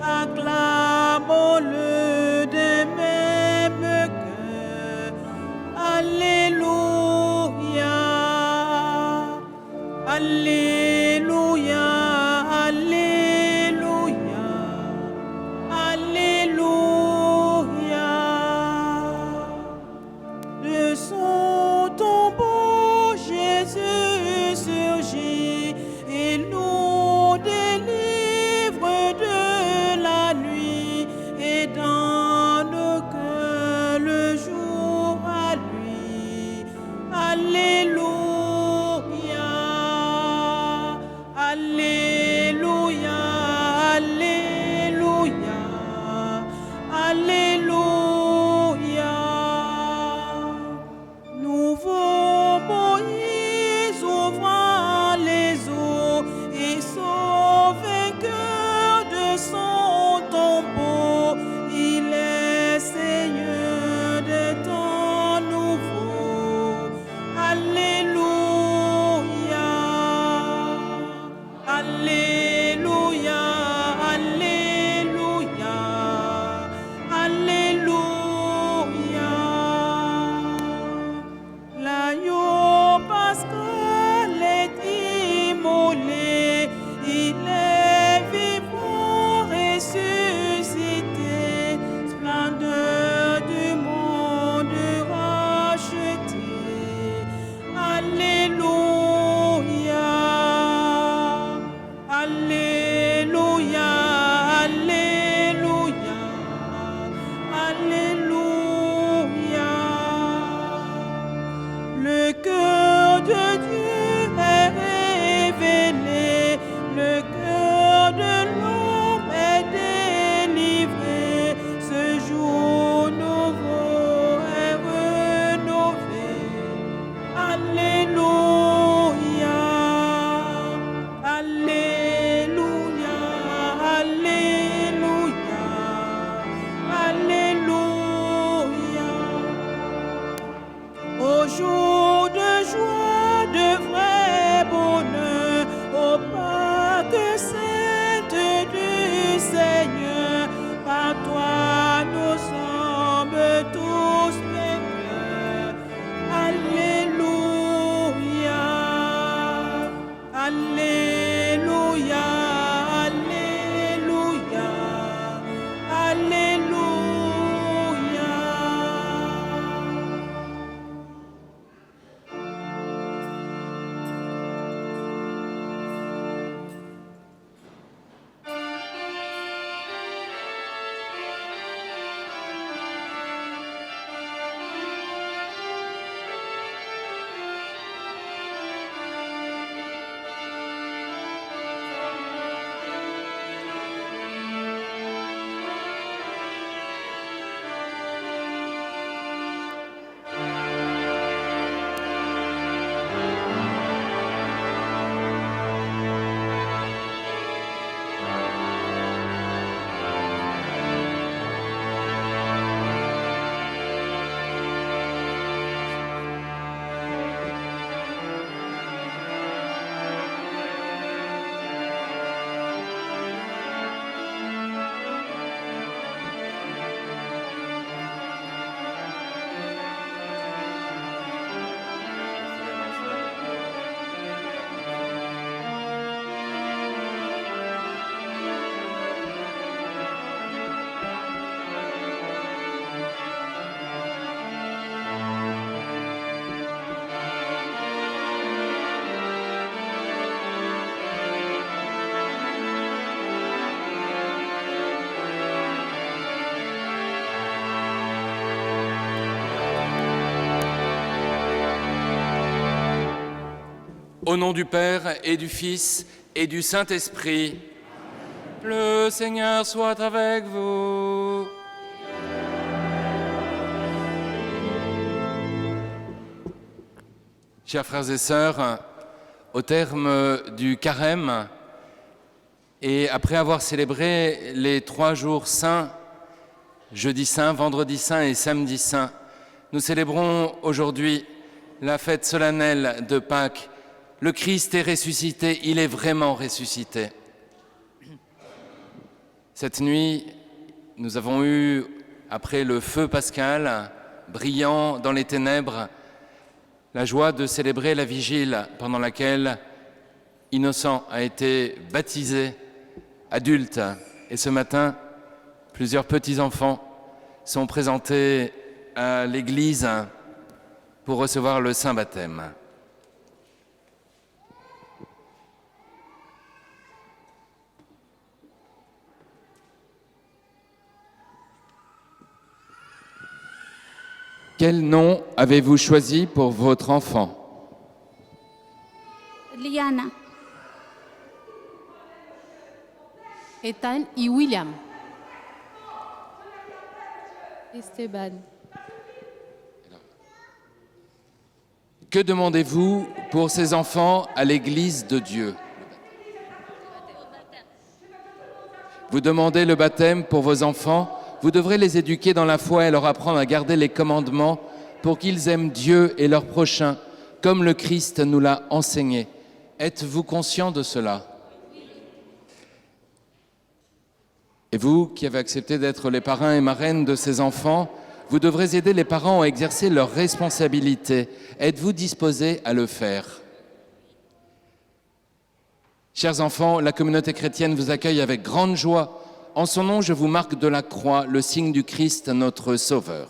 acclamons-le d'un même cœur. Alléluia, Alléluia, Alléluia, Alléluia. De son tombeau, Jésus surgit et nous délivre de la nuit et dans nos cœurs le jour à lui. Alléluia, Alléluia, Alléluia, Alléluia. Nouveau Moïse ouvrant les eaux et son vainqueur de son tombeau, il est Seigneur des temps nouveaux. Alléluia, Alléluia, Alléluia, Alléluia. L'agneau pascal est immolé, il est vivant ressuscité, splendeur du monde racheté. Alléluia, Alléluia, Alléluia, Alléluia. Le cœur de Dieu est révélé, le cœur de l'homme est délivré, ce jour nouveau est rénové. Alléluia, Alléluia, Alléluia, Alléluia. Au jour de joie, de vrai bonheur, au Pâques sainte du Seigneur, par toi nous sommes tous pécheurs. Alléluia, Alléluia, Alléluia, Alléluia. Au nom du Père et du Fils et du Saint-Esprit, le Seigneur soit avec vous. Chers frères et sœurs, au terme du carême et après avoir célébré les 3 jours saints, jeudi saint, vendredi saint et samedi saint, nous célébrons aujourd'hui la fête solennelle de Pâques. Le Christ est ressuscité, il est vraiment ressuscité. Cette nuit, nous avons eu, après le feu pascal, brillant dans les ténèbres, la joie de célébrer la vigile pendant laquelle Innocent a été baptisé adulte. Et ce matin, plusieurs petits-enfants sont présentés à l'église pour recevoir le saint baptême. Quel nom avez-vous choisi pour votre enfant? Liana, Ethan y William. Esteban. Que demandez-vous pour ces enfants à l'Église de Dieu? Vous demandez le baptême pour vos enfants? Vous devrez les éduquer dans la foi et leur apprendre à garder les commandements pour qu'ils aiment Dieu et leur prochain, comme le Christ nous l'a enseigné. Êtes-vous conscient de cela? Et vous, qui avez accepté d'être les parrains et marraines de ces enfants, vous devrez aider les parents à exercer leurs responsabilités. Êtes-vous disposés à le faire? Chers enfants, la communauté chrétienne vous accueille avec grande joie. En son nom, je vous marque de la croix le signe du Christ, notre Sauveur.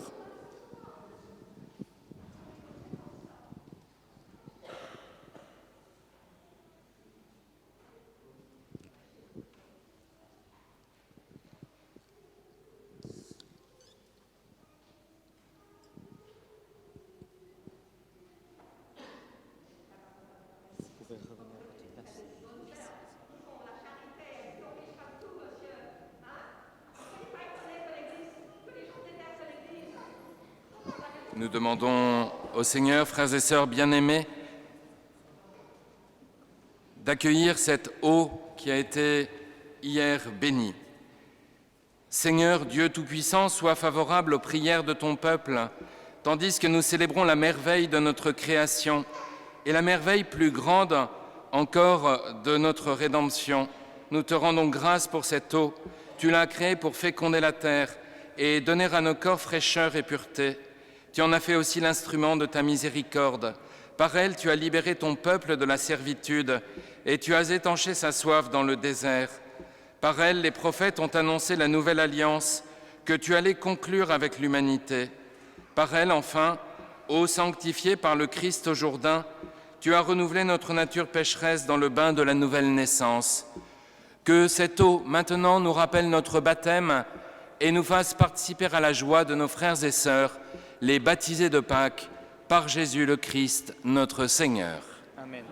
Nous demandons au Seigneur, frères et sœurs bien-aimés, d'accueillir cette eau qui a été hier bénie. Seigneur Dieu Tout-Puissant, sois favorable aux prières de ton peuple, tandis que nous célébrons la merveille de notre création et la merveille plus grande encore de notre rédemption. Nous te rendons grâce pour cette eau. Tu l'as créée pour féconder la terre et donner à nos corps fraîcheur et pureté. Tu en as fait aussi l'instrument de ta miséricorde. Par elle, tu as libéré ton peuple de la servitude et tu as étanché sa soif dans le désert. Par elle, les prophètes ont annoncé la nouvelle alliance que tu allais conclure avec l'humanité. Par elle, enfin, eau sanctifiée par le Christ au Jourdain, tu as renouvelé notre nature pécheresse dans le bain de la nouvelle naissance. Que cette eau, maintenant, nous rappelle notre baptême et nous fasse participer à la joie de nos frères et sœurs, les baptisés de Pâques, par Jésus le Christ, notre Seigneur. Amen.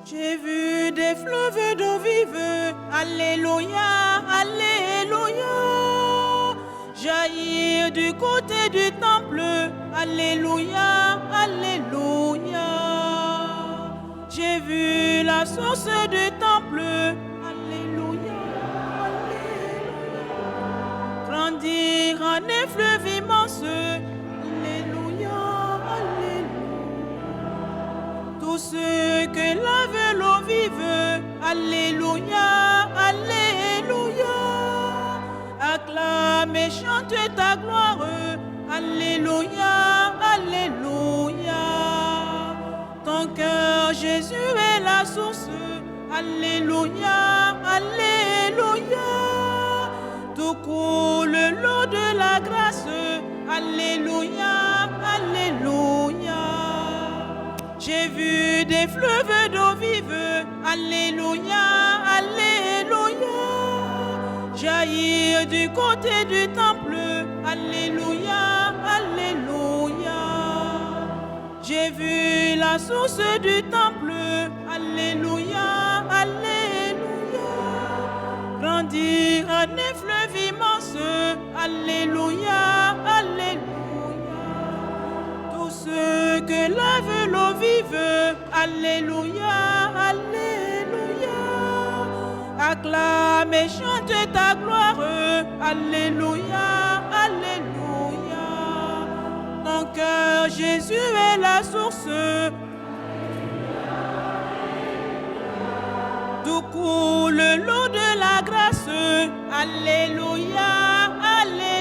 J'ai vu des fleuves d'eau vive, alléluia, alléluia, jaillir du côté du temple, alléluia, alléluia. J'ai vu la source du temple, alléluia, alléluia, grandir en un fleuve immense, alléluia, alléluia. Tous ceux que lave l'eau vive, alléluia, alléluia, acclame et chante ta gloire, alléluia, alléluia. Ton cœur, Jésus, est la source, alléluia, alléluia. Tout coule l'eau de la grâce, alléluia, alléluia. J'ai vu des fleuves d'eau vive, alléluia, alléluia, jaillir du côté du temple, alléluia, alléluia. J'ai vu la source du temple, alléluia, alléluia, grandir en un fleuve immense, alléluia, alléluia. Tous ceux que lave l'eau vive, alléluia, alléluia, acclame et chante ta gloire, Alléluia, Alléluia. Ton cœur, Jésus est la source. D'où coule l'eau de la grâce. Alléluia, Alléluia.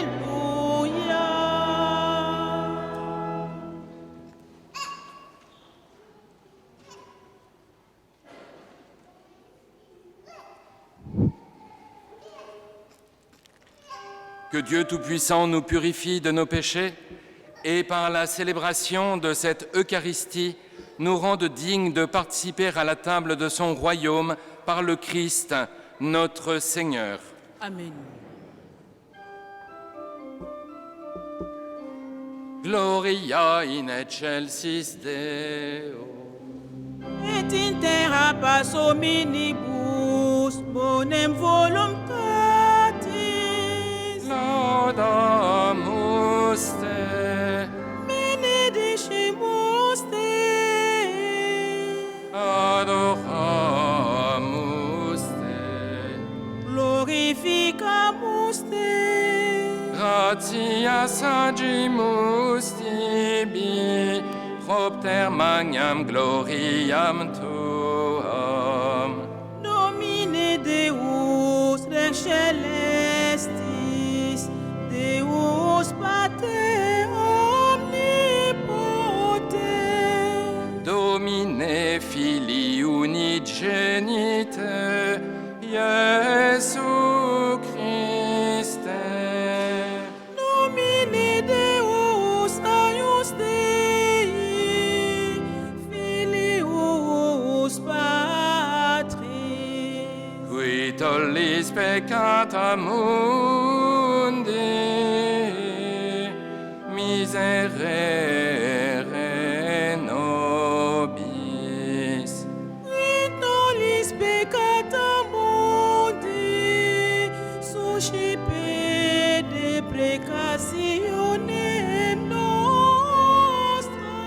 Que Dieu Tout-Puissant nous purifie de nos péchés et par la célébration de cette Eucharistie nous rende dignes de participer à la table de son royaume par le Christ, notre Seigneur. Amen. Gloria in excelsis Deo. Et in terra pax hominibus bonem voluntatis. Laudamus te. Benedicimus te. Adoramus te. Glorificamus te. Gratias agimus tibi, propter magnam gloriam tuam. Domine Deus Rex celestis, Deus Pater omnipotens. Domine Filii unigenite, Iesu Christe. Domine Deus eius Dei, Filius Patris. Qui tollis peccata mundi, miserere nobis. Qui tollis peccata mundi, suscipe deprecationem nostra.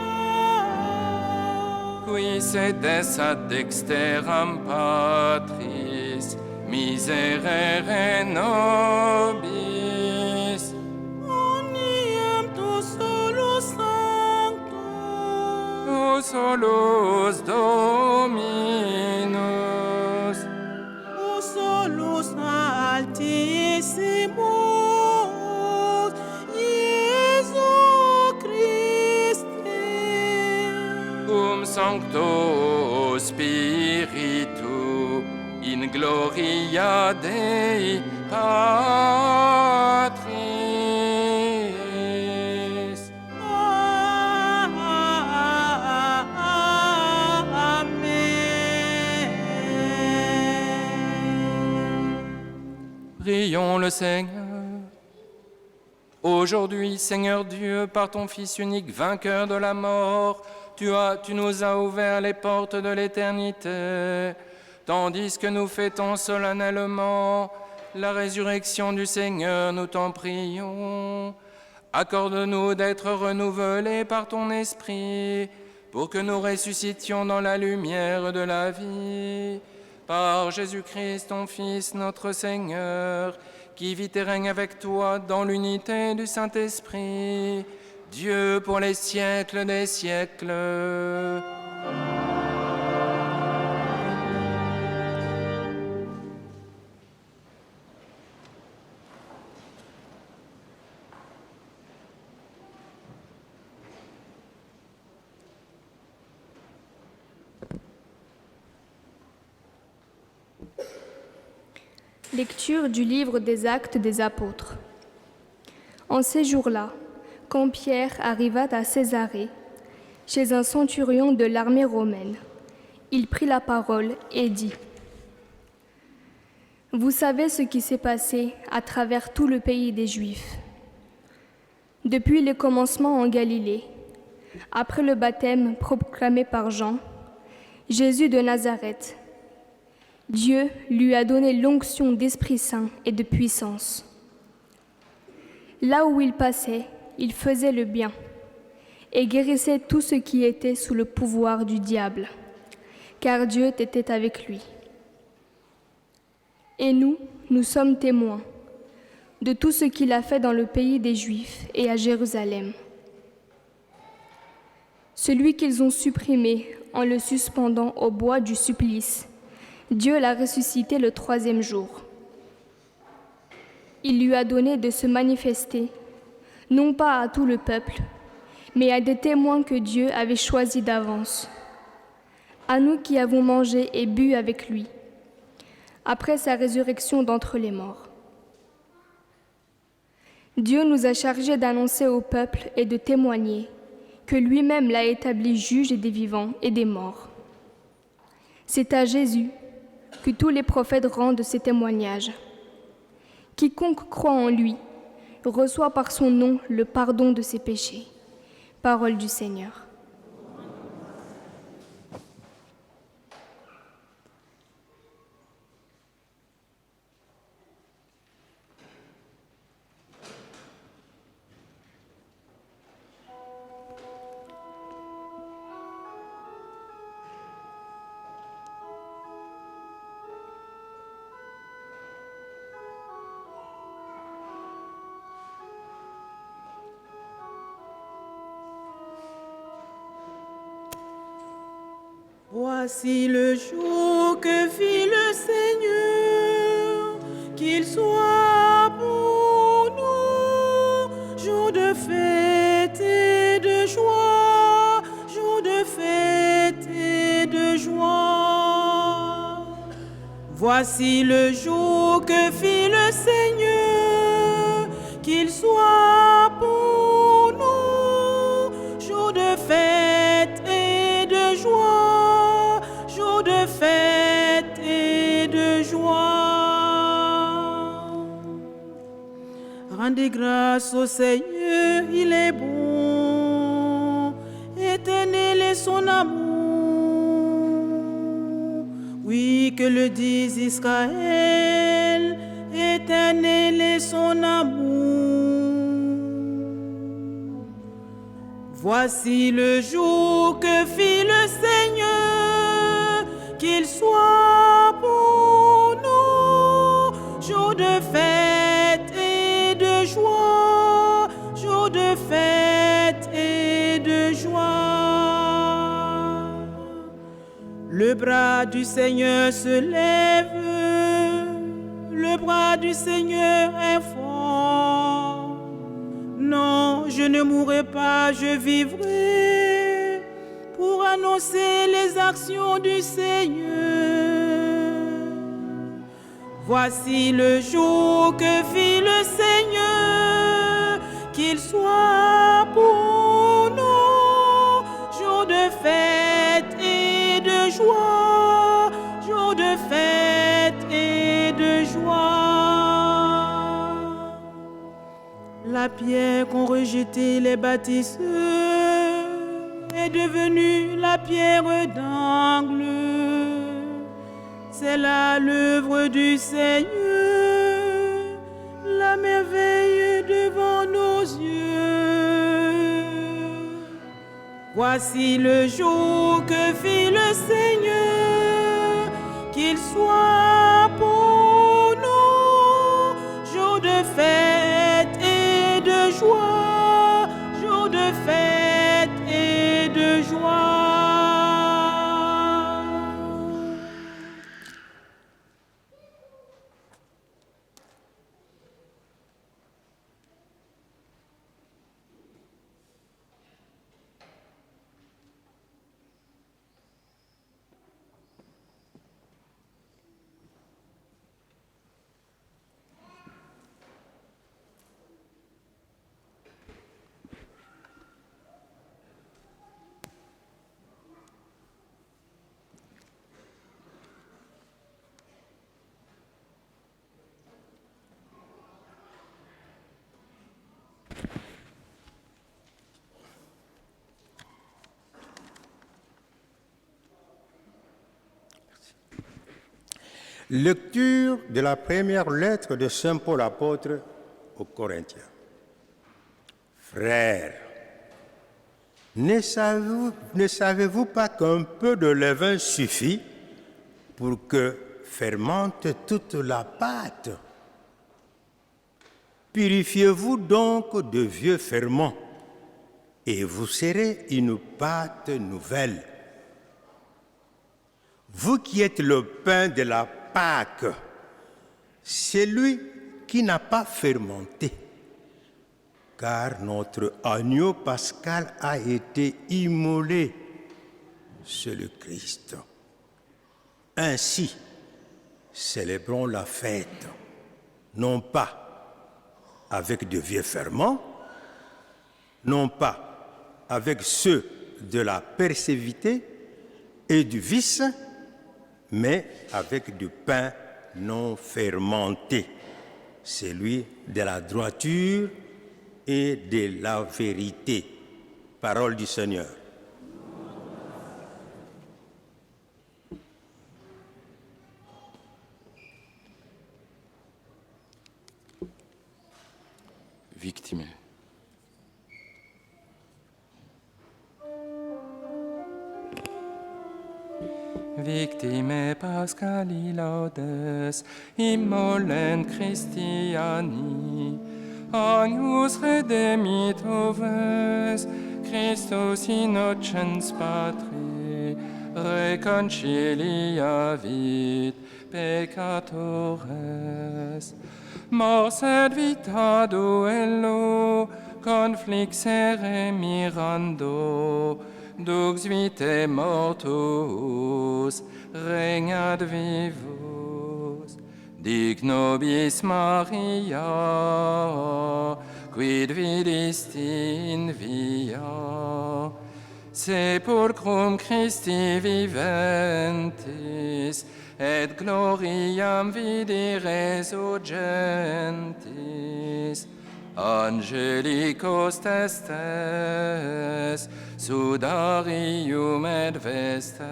Qui sedes ad dexteram Patris, miserere nobis. Omnium tu solus sanctus, Tu solus Dominus, tu solus altissimus, Iesu Christe. cum sancto Spiritu, in gloria Dei Patris. Amen. Prions le Seigneur. Aujourd'hui, Seigneur Dieu, par ton Fils unique, vainqueur de la mort, tu nous as ouvert les portes de l'éternité, tandis que nous fêtons solennellement la résurrection du Seigneur, nous t'en prions. Accorde-nous d'être renouvelés par ton Esprit, pour que nous ressuscitions dans la lumière de la vie. Par Jésus-Christ, ton Fils, notre Seigneur, qui vit et règne avec toi dans l'unité du Saint-Esprit, Dieu pour les siècles des siècles. Lecture du livre des Actes des Apôtres. En ces jours-là, quand Pierre arriva à Césarée, chez un centurion de l'armée romaine, il prit la parole et dit : « Vous savez ce qui s'est passé à travers tout le pays des Juifs. Depuis le commencement en Galilée, après le baptême proclamé par Jean, Jésus de Nazareth, Dieu lui a donné l'onction d'Esprit Saint et de puissance. Là où il passait, il faisait le bien et guérissait tout ce qui était sous le pouvoir du diable, car Dieu était avec lui. Et nous sommes témoins de tout ce qu'il a fait dans le pays des Juifs et à Jérusalem. Celui qu'ils ont supprimé en le suspendant au bois du supplice, Dieu l'a ressuscité le 3e jour. Il lui a donné de se manifester, non pas à tout le peuple, mais à des témoins que Dieu avait choisis d'avance, à nous qui avons mangé et bu avec lui, après sa résurrection d'entre les morts. Dieu nous a chargés d'annoncer au peuple et de témoigner que lui-même l'a établi juge des vivants et des morts. C'est à Jésus que tous les prophètes rendent ces témoignages. Quiconque croit en lui reçoit par son nom le pardon de ses péchés. Parole du Seigneur. Voici le jour que fit le Seigneur, qu'il soit pour nous jour de fête et de joie, jour de fête et de joie. Voici le jour que fit le Seigneur, qu'il soit pour nous jour de fête et de joie, jour de fête et de joie. Rendez grâce au Seigneur, il est bon, éternel est son amour. Oui, que le dise Israël, éternel est son amour. Voici le jour que fit le Seigneur, qu'il soit pour nous jour de fête et de joie, jour de fête et de joie. Le bras du Seigneur se lève, le bras du Seigneur est fort. Non, je ne mourrai pas, je vivrai pour annoncer les actions du Seigneur. Voici le jour que fit le Seigneur, qu'il soit pour nous jour de fête et de joie, jour de fête et de joie. La pierre qu'ont rejetée les bâtisseurs est devenue la pierre d'angle. C'est là l'œuvre du Seigneur, la merveille devant nos yeux. Voici le jour que fit le Seigneur, qu'il soit pour nous jour de fête et de joie, jour de fête et de joie. Lecture de la première lettre de Saint Paul apôtre aux Corinthiens. Frères, ne savez-vous pas qu'un peu de levain suffit pour que fermente toute la pâte? Purifiez-vous donc de vieux ferments, et vous serez une pâte nouvelle. Vous qui êtes le pain de la Pâque, celui qui n'a pas fermenté, car notre agneau pascal a été immolé, c'est le Christ. Ainsi, célébrons la fête, non pas avec de vieux ferments, non pas avec ceux de la persévité et du vice, mais avec du pain non fermenté, celui de la droiture et de la vérité. Parole du Seigneur. Victime. Victime Pascali laudes, immolent Christiani, Agnus redemitovus, Christus innocens Patri, reconciliavit peccatores. Mors et vita duello, conflixere mirando, dux vitae mortuus, regnat vivus. Dic nobis Maria, quid vidisti in via, sepulchrum Christi viventis, et gloriam vidi resurgentis. Angelicos testes, sudarium et vestes,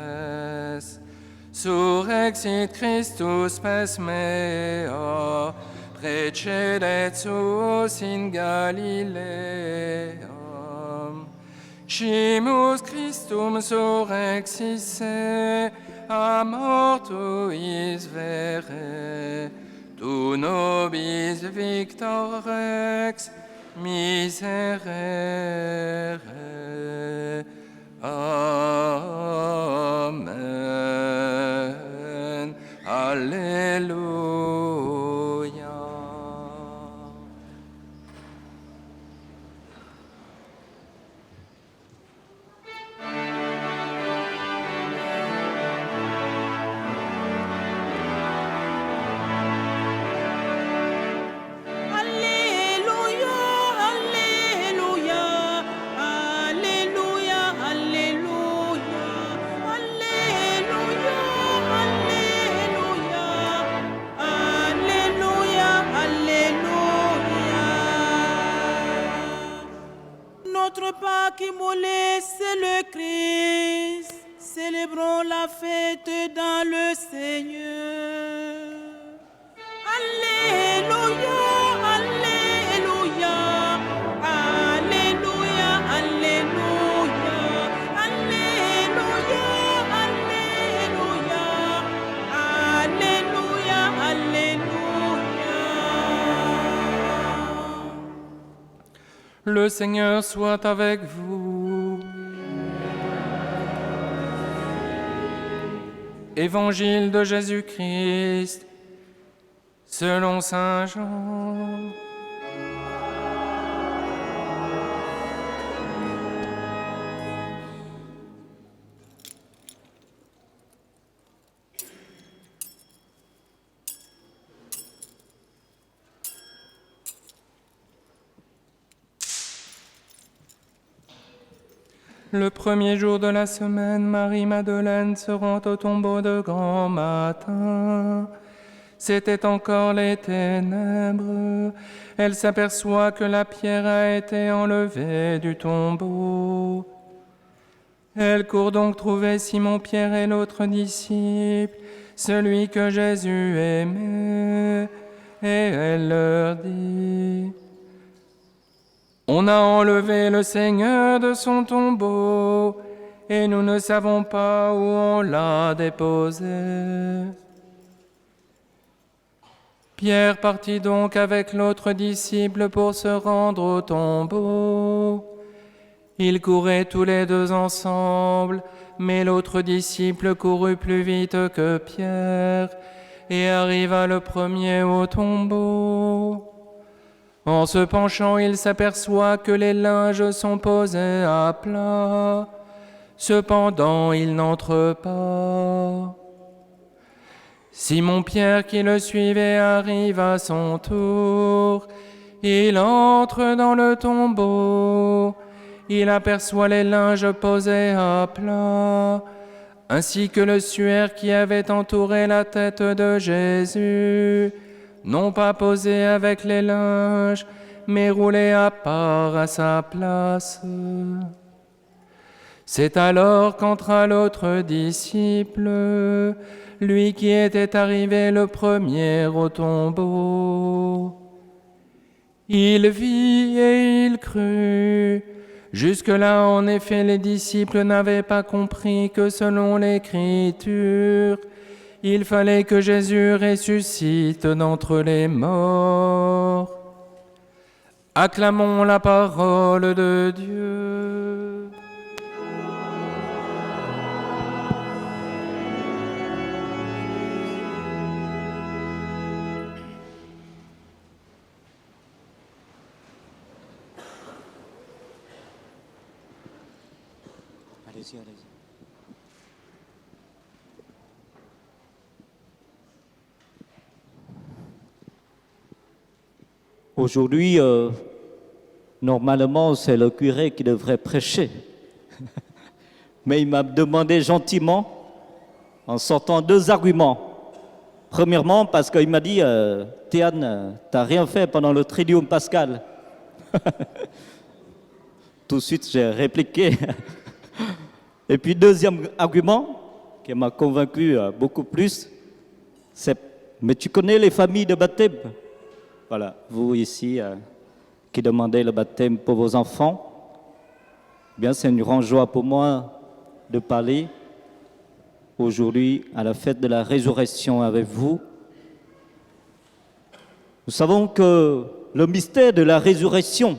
surrexit Christus pes mea, precedet suos in Galileam. Scimus Christum surrexisse, a mortuis vere, tu nobis victor rex miserere. Amen. Alleluia. Notre Pâque immolé, c'est le Christ. Célébrons la fête dans le Seigneur. Alléluia, Alléluia, Alléluia, Alléluia, Alléluia, Alléluia, Alléluia, Alléluia. Le Seigneur soit avec vous. Évangile de Jésus-Christ selon saint Jean. Le premier jour de la semaine, Marie-Madeleine se rend au tombeau de grand matin. C'était encore les ténèbres. Elle s'aperçoit que la pierre a été enlevée du tombeau. Elle court donc trouver Simon-Pierre et l'autre disciple, celui que Jésus aimait, et elle leur dit: on a enlevé le Seigneur de son tombeau, et nous ne savons pas où on l'a déposé. Pierre partit donc avec l'autre disciple pour se rendre au tombeau. Ils couraient tous les deux ensemble, mais l'autre disciple courut plus vite que Pierre et arriva le premier au tombeau. En se penchant, il s'aperçoit que les linges sont posés à plat. Cependant, il n'entre pas. Simon-Pierre, qui le suivait, arrive à son tour. Il entre dans le tombeau. Il aperçoit les linges posés à plat, ainsi que le suaire qui avait entouré la tête de Jésus, non pas posé avec les linges, mais roulé à part à sa place. C'est alors qu'entra l'autre disciple, lui qui était arrivé le premier au tombeau. Il vit et il crut. Jusque-là, en effet, les disciples n'avaient pas compris que selon l'Écriture, il fallait que Jésus ressuscite d'entre les morts. Acclamons la parole de Dieu. Allez-y, allez-y. Aujourd'hui, normalement, c'est le curé qui devrait prêcher. Mais il m'a demandé gentiment, en sortant 2 arguments. Premièrement, parce qu'il m'a dit, Théane, t'as rien fait pendant le Triduum pascal. Tout de suite, j'ai répliqué. Et puis, deuxième argument, qui m'a convaincu beaucoup plus, c'est, mais tu connais les familles de baptême? Voilà, vous ici, qui demandez le baptême pour vos enfants, bien, c'est une grande joie pour moi de parler aujourd'hui à la fête de la résurrection avec vous. Nous savons que le mystère de la résurrection,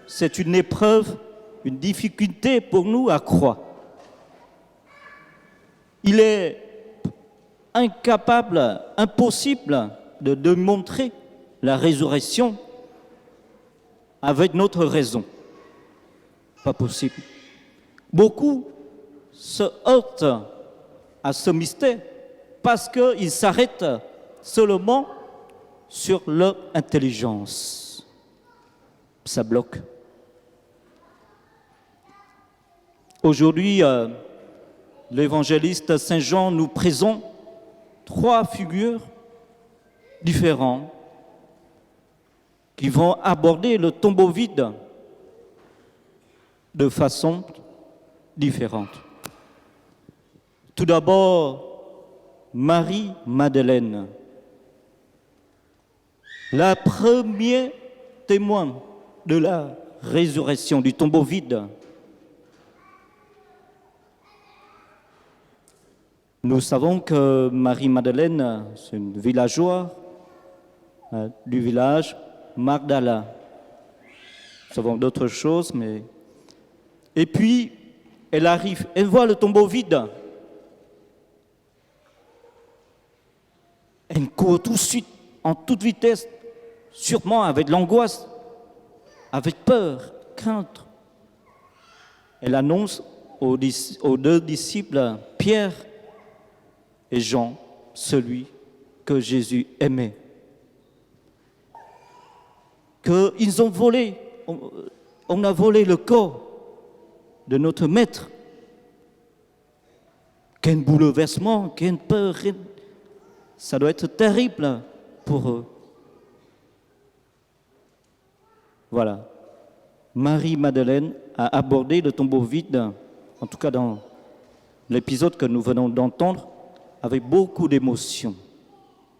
c'est une épreuve, une difficulté pour nous à croire. Il est incapable, impossible de démontrer la résurrection avec notre raison. Pas possible. Beaucoup se heurtent à ce mystère parce qu'ils s'arrêtent seulement sur leur intelligence. Ça bloque. Aujourd'hui, l'évangéliste Saint Jean nous présente 3 figures différentes qui vont aborder le tombeau vide de façon différente. Tout d'abord, Marie-Madeleine, la première témoin de la résurrection du tombeau vide. Nous savons que Marie-Madeleine, c'est une villageoise du village Magdala. Nous savons d'autres choses, mais... Et puis, elle arrive, elle voit le tombeau vide. Elle court tout de suite, en toute vitesse, sûrement avec l'angoisse, avec peur, crainte. Elle annonce aux 2 disciples, Pierre et Jean, celui que Jésus aimait. Qu'ils ont volé, on a volé le corps de notre maître. Quel bouleversement, quelle peur, ça doit être terrible pour eux. Voilà. Marie-Madeleine a abordé le tombeau vide, en tout cas dans l'épisode que nous venons d'entendre, avec beaucoup d'émotion.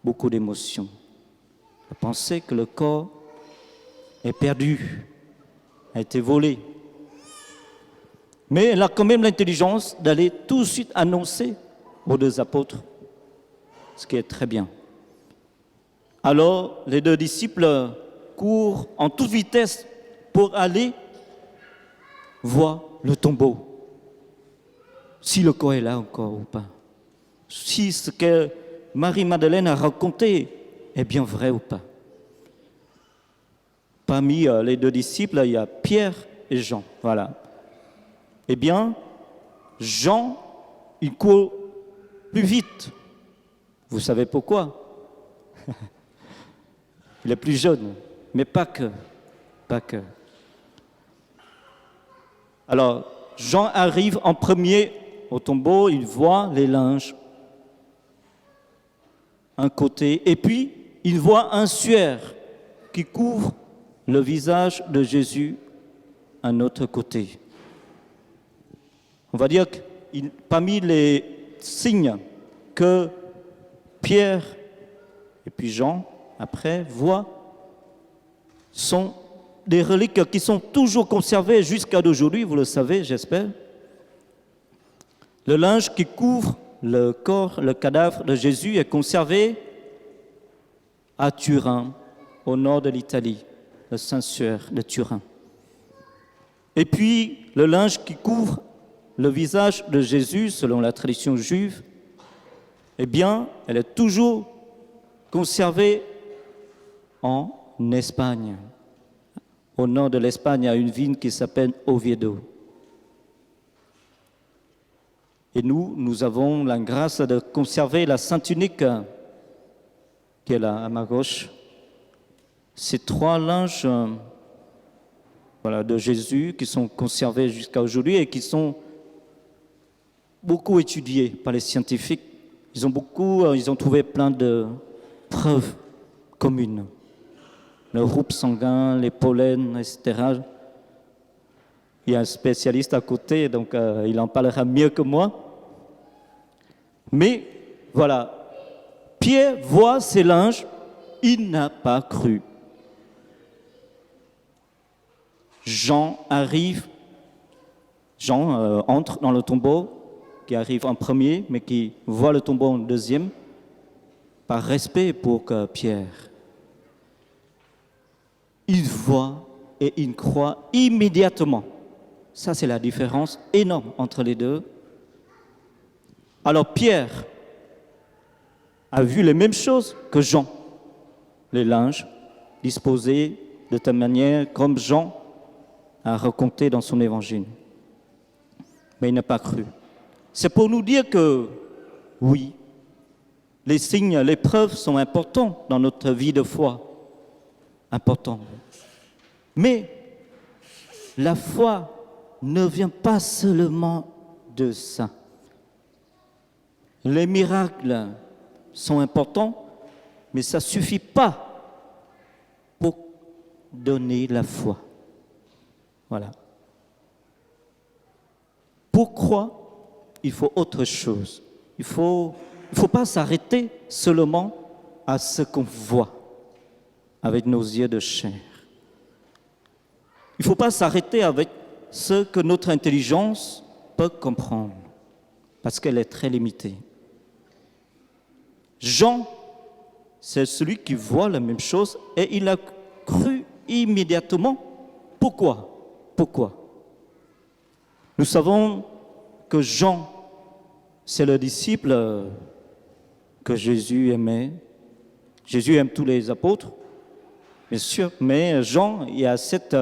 Beaucoup d'émotion. Elle pensait que le corps est perdu, a été volé. Mais elle a quand même l'intelligence d'aller tout de suite annoncer aux 2 apôtres, ce qui est très bien. Alors les deux disciples courent en toute vitesse pour aller voir le tombeau. Si le corps est là encore ou pas. Si ce que Marie-Madeleine a raconté est bien vrai ou pas. Parmi les deux disciples, il y a Pierre et Jean. Voilà. Eh bien, Jean, il court plus vite. Vous savez pourquoi? Il est plus jeune, mais pas que. Alors, Jean arrive en premier au tombeau, il voit les linges, un côté, et puis il voit un suaire qui couvre le visage de Jésus, un autre côté. On va dire que parmi les signes que Pierre et puis Jean, après, voient, sont des reliques qui sont toujours conservées jusqu'à aujourd'hui, vous le savez, j'espère. Le linge qui couvre le corps, le cadavre de Jésus est conservé à Turin, au nord de l'Italie, le Saint-Suaire de Turin. Et puis, le linge qui couvre le visage de Jésus, selon la tradition juive, eh bien, elle est toujours conservée en Espagne. Au nord de l'Espagne, il y a une ville qui s'appelle Oviedo. Et nous avons la grâce de conserver la Sainte Tunique qui est là à ma gauche. Ces trois linges de Jésus qui sont conservés jusqu'à aujourd'hui et qui sont beaucoup étudiés par les scientifiques. Ils ont trouvé plein de preuves communes. Le groupe sanguin, les pollens, etc. Il y a un spécialiste à côté, donc il en parlera mieux que moi. Mais voilà, Pierre voit ces linges, il n'a pas cru. Jean entre dans le tombeau, qui arrive en premier, mais qui voit le tombeau en deuxième, par respect pour Pierre. Il voit et il croit immédiatement. Ça, c'est la différence énorme entre les deux. Alors Pierre a vu les mêmes choses que Jean, les linges disposés de telle manière comme Jean a raconté dans son évangile. Mais il n'a pas cru. C'est pour nous dire que, oui, les signes, les preuves sont importants dans notre vie de foi. Importants. Mais la foi ne vient pas seulement de ça. Les miracles sont importants, mais ça ne suffit pas pour donner la foi. Voilà. Pour croire, il faut autre chose. Il faut pas s'arrêter seulement à ce qu'on voit avec nos yeux de chair. Il ne faut pas s'arrêter avec ce que notre intelligence peut comprendre, parce qu'elle est très limitée. Jean, c'est celui qui voit la même chose et il a cru immédiatement. Pourquoi? Nous savons que Jean, c'est le disciple que Jésus aimait. Jésus aime tous les apôtres, bien sûr, mais Jean, il a cette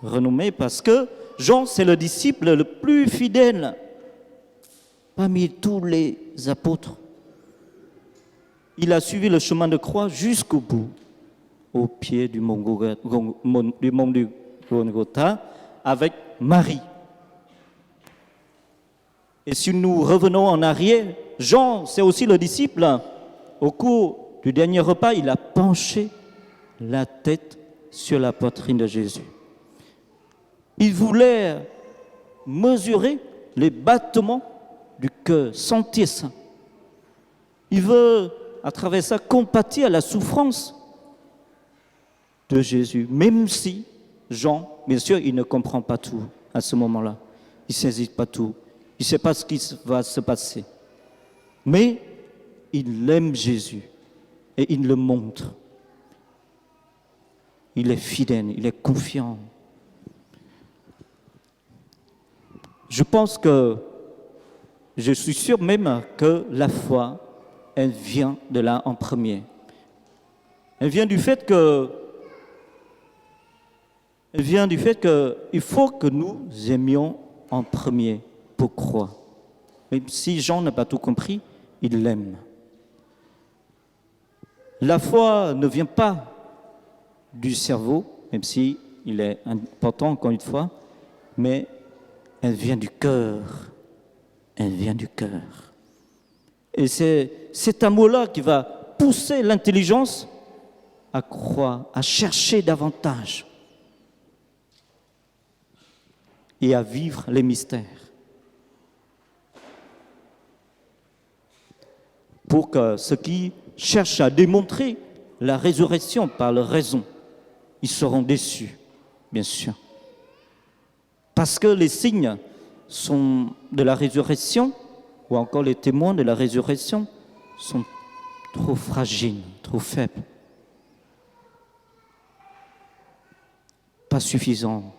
renommée parce que Jean, c'est le disciple le plus fidèle parmi tous les apôtres. Il a suivi le chemin de croix jusqu'au bout, au pied du mont du Golgotha, avec Marie. Et si nous revenons en arrière, Jean, c'est aussi le disciple. Au cours du dernier repas, il a penché la tête sur la poitrine de Jésus. Il voulait mesurer les battements du cœur, sentir ça. Il veut, à travers ça, compatir à la souffrance de Jésus, même si Jean, bien sûr, il ne comprend pas tout à ce moment-là. Il ne saisit pas tout. Il ne sait pas ce qui va se passer. Mais il aime Jésus. et il le montre. Il est fidèle, il est confiant. Je pense que, je suis sûr même que la foi, elle vient de là en premier. Elle vient du fait que il faut que nous aimions en premier pour croire. Même si Jean n'a pas tout compris, il l'aime. La foi ne vient pas du cerveau, même si il est important encore une fois, mais elle vient du cœur. Elle vient du cœur. Et c'est cet amour-là qui va pousser l'intelligence à croire, à chercher davantage et à vivre les mystères. Pour que ceux qui cherchent à démontrer la résurrection par leur raison, ils seront déçus, bien sûr. Parce que les signes de la résurrection, ou encore les témoins de la résurrection, sont trop fragiles, trop faibles, pas suffisants.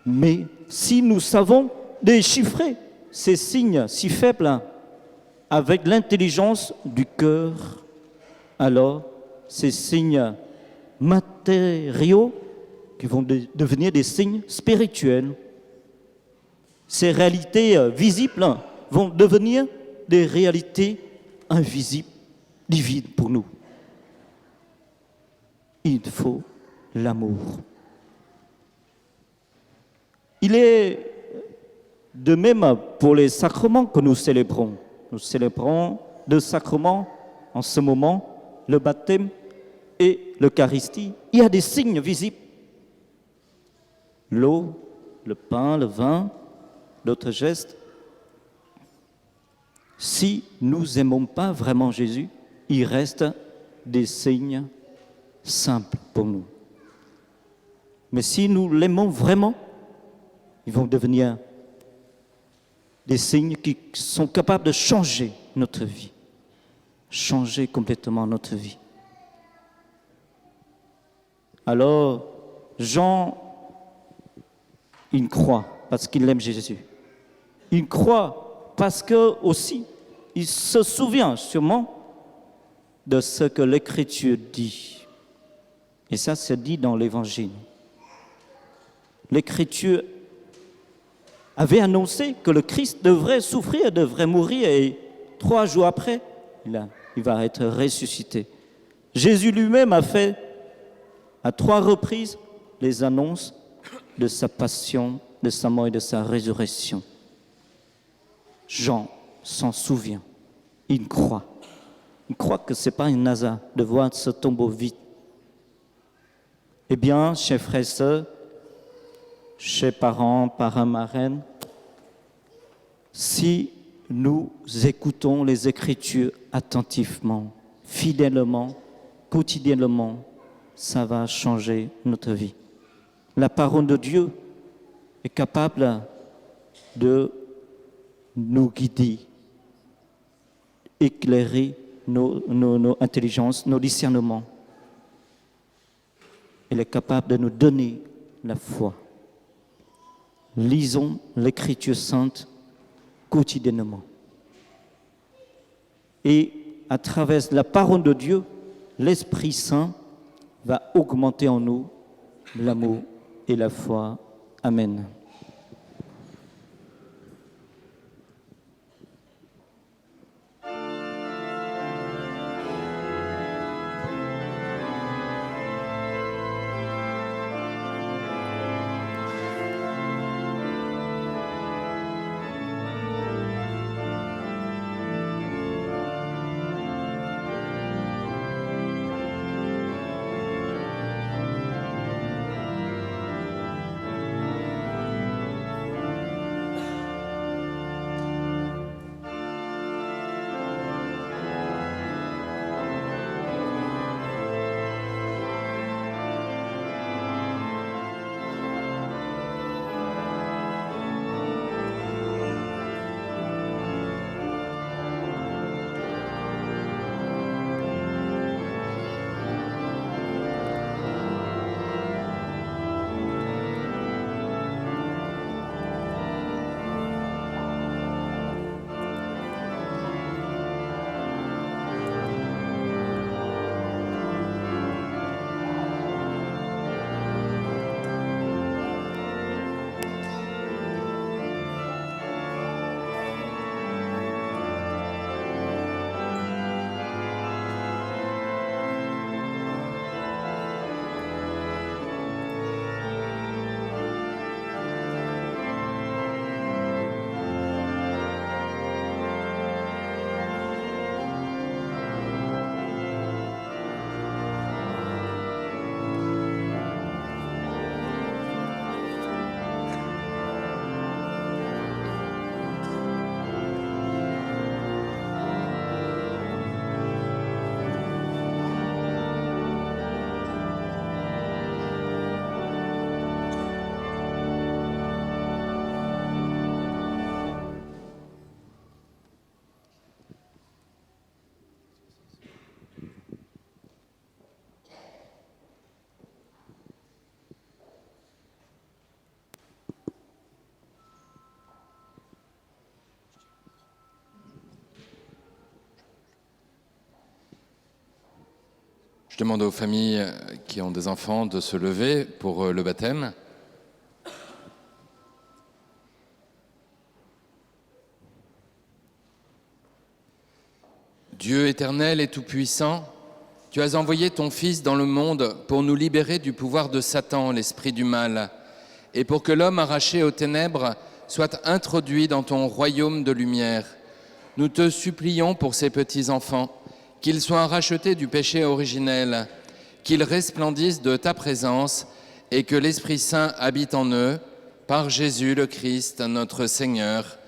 Mais si nous savons déchiffrer ces signes si faibles avec l'intelligence du cœur, alors ces signes matériaux qui vont devenir des signes spirituels, ces réalités visibles vont devenir des réalités invisibles, divines pour nous. Il faut l'amour. Il est de même pour les sacrements que nous célébrons. Nous célébrons 2 sacrements en ce moment, le baptême et l'Eucharistie. Il y a des signes visibles. L'eau, le pain, le vin, d'autres gestes. Si nous n'aimons pas vraiment Jésus, il reste des signes simples pour nous. Mais si nous l'aimons vraiment, ils vont devenir des signes qui sont capables de changer notre vie, changer complètement notre vie. Alors, Jean, il croit parce qu'il aime Jésus. Il croit parce que aussi, il se souvient sûrement de ce que l'Écriture dit. Et ça, c'est dit dans l'Évangile. L'Écriture avait annoncé que le Christ devrait souffrir, devrait mourir, et 3 jours après, il va être ressuscité. Jésus lui-même a fait à 3 reprises les annonces de sa passion, de sa mort et de sa résurrection. Jean s'en souvient. Il croit. Il croit que ce n'est pas un hasard de voir ce tombeau vide. Eh bien, chers frères et sœurs, chers parents, parrains, marraines, si nous écoutons les Écritures attentivement, fidèlement, quotidiennement, ça va changer notre vie. La parole de Dieu est capable de nous guider, éclairer nos intelligences, nos discernements. Elle est capable de nous donner la foi. Lisons l'Écriture sainte quotidiennement. Et à travers la parole de Dieu, l'Esprit Saint va augmenter en nous l'amour et la foi. Amen. demande aux familles qui ont des enfants de se lever pour le baptême. Dieu éternel et tout-puissant, tu as envoyé ton Fils dans le monde pour nous libérer du pouvoir de Satan, l'esprit du mal, et pour que l'homme arraché aux ténèbres soit introduit dans ton royaume de lumière. Nous te supplions pour ces petits-enfants, qu'ils soient rachetés du péché originel, qu'ils resplendissent de ta présence et que l'Esprit Saint habite en eux, par Jésus le Christ, notre Seigneur.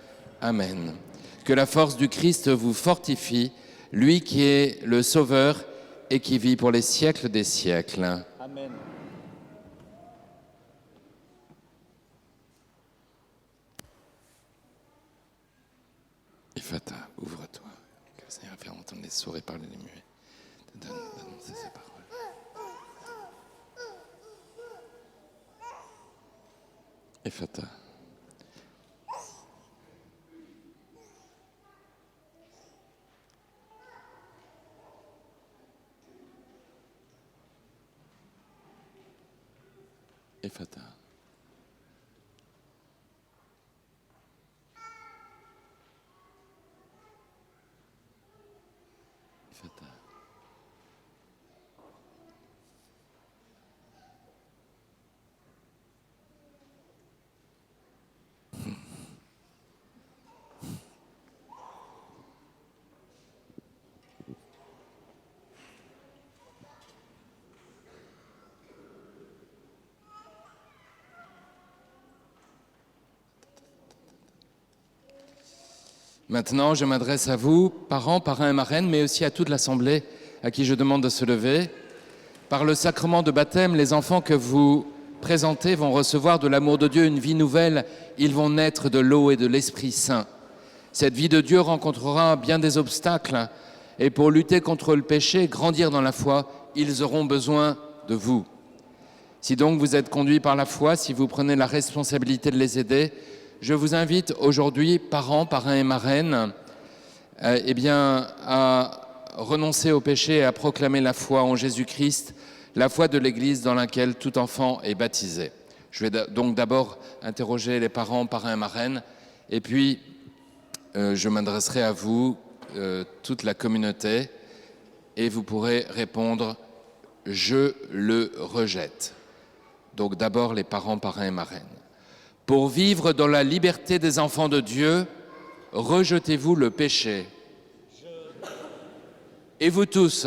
Amen. Que la force du Christ vous fortifie, lui qui est le Sauveur et qui vit pour les siècles des siècles. Amen. Ephata, ouvre-toi, que le Seigneur fasse entendre les sourds et parler les muets. Te donne d'annoncer ses paroles. Ephata. Ephata. Ephata. Maintenant, je m'adresse à vous, parents, parrains et marraines, mais aussi à toute l'Assemblée à qui je demande de se lever. Par le sacrement de baptême, les enfants que vous présentez vont recevoir de l'amour de Dieu une vie nouvelle. Ils vont naître de l'eau et de l'Esprit Saint. Cette vie de Dieu rencontrera bien des obstacles. Et pour lutter contre le péché, grandir dans la foi, ils auront besoin de vous. Si donc vous êtes conduits par la foi, si vous prenez la responsabilité de les aider, je vous invite aujourd'hui, parents, parrains et marraines, à renoncer au péché et à proclamer la foi en Jésus-Christ, la foi de l'Église dans laquelle tout enfant est baptisé. Je vais donc d'abord interroger les parents, parrains et marraines, et puis je m'adresserai à vous, toute la communauté, et vous pourrez répondre « Je le rejette ». Donc d'abord les parents, parrains et marraines. Pour vivre dans la liberté des enfants de Dieu, rejetez-vous le péché. Et vous tous,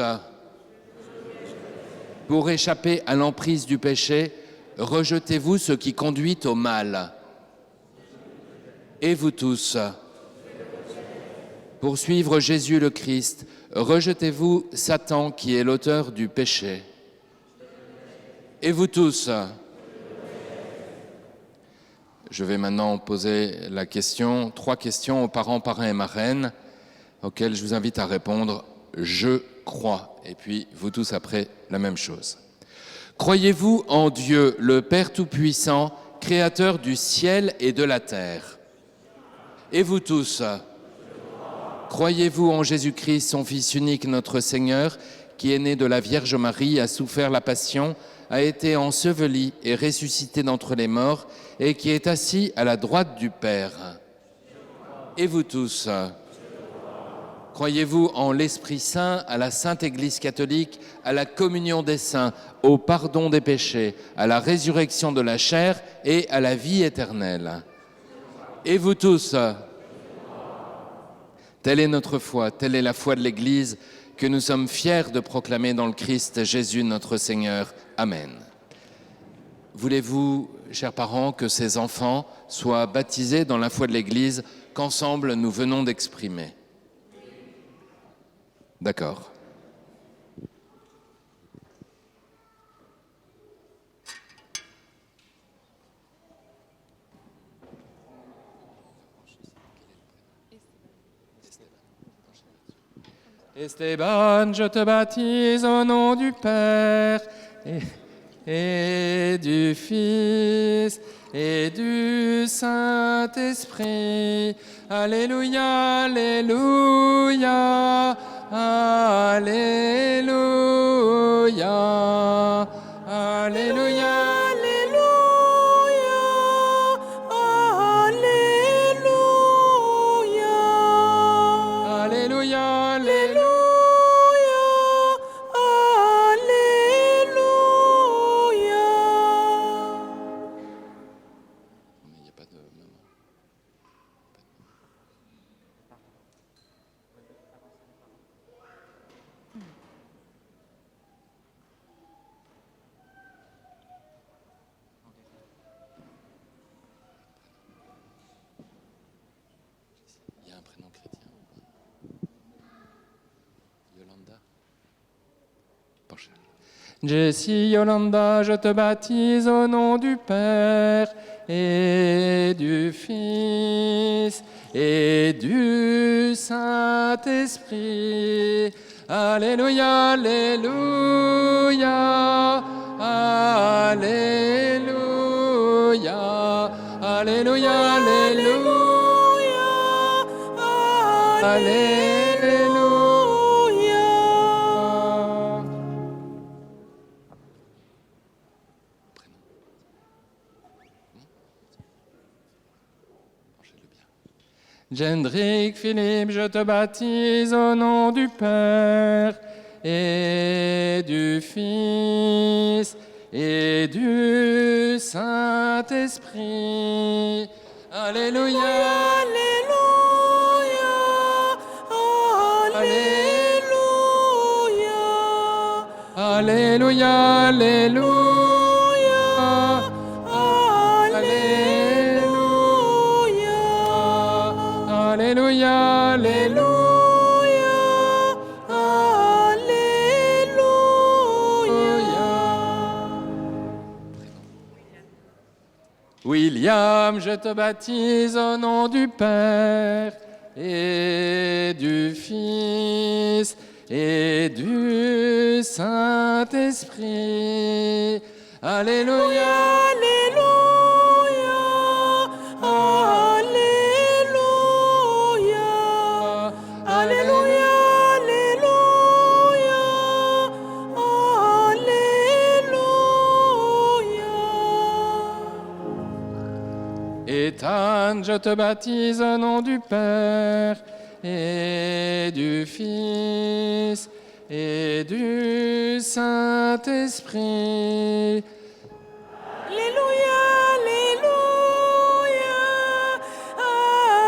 pour échapper à l'emprise du péché, rejetez-vous ce qui conduit au mal. Et vous tous, pour suivre Jésus le Christ, rejetez-vous Satan qui est l'auteur du péché. Et vous tous, je vais maintenant poser la question, 3 questions aux parents, parrains et marraines, auxquelles je vous invite à répondre « Je crois ». Et puis, vous tous après, la même chose. Croyez-vous en Dieu, le Père Tout-Puissant, Créateur du ciel et de la terre? Et vous tous, croyez-vous en Jésus-Christ, son Fils unique, notre Seigneur, qui est né de la Vierge Marie, a souffert la passion, a été enseveli et ressuscité d'entre les morts, et qui est assis à la droite du Père? Et vous tous, croyez-vous en l'Esprit Saint, à la Sainte Église catholique, à la communion des saints, au pardon des péchés, à la résurrection de la chair et à la vie éternelle? Et vous tous, telle est notre foi, telle est la foi de l'Église que nous sommes fiers de proclamer dans le Christ Jésus notre Seigneur. Amen. Voulez-vous, chers parents, que ces enfants soient baptisés dans la foi de l'Église qu'ensemble nous venons d'exprimer? D'accord. Esteban, je te baptise au nom du Père et du Fils et du Saint-Esprit. Alléluia, Alléluia, Alléluia. Alléluia. Alléluia. Alléluia. Il n'y a pas de maman. Il y a un prénom chrétien ou pas? Yolanda? Penchel. Jessie Yolanda, je te baptise au nom du Père et du Fils et du Saint-Esprit. Alléluia, Alléluia, Alléluia, Alléluia, Alléluia, Alléluia. Gendrick Philippe, je te baptise au nom du Père et du Fils et du Saint-Esprit. Alléluia, Alléluia, Alléluia, Alléluia, Alléluia. Alléluia, Alléluia. William, je te baptise au nom du Père et du Fils et du Saint-Esprit. Alléluia, Alléluia, Alléluia, Alléluia, Alléluia. Ethan, je te baptise au nom du Père et du Fils et du Saint-Esprit. Alléluia, Alléluia,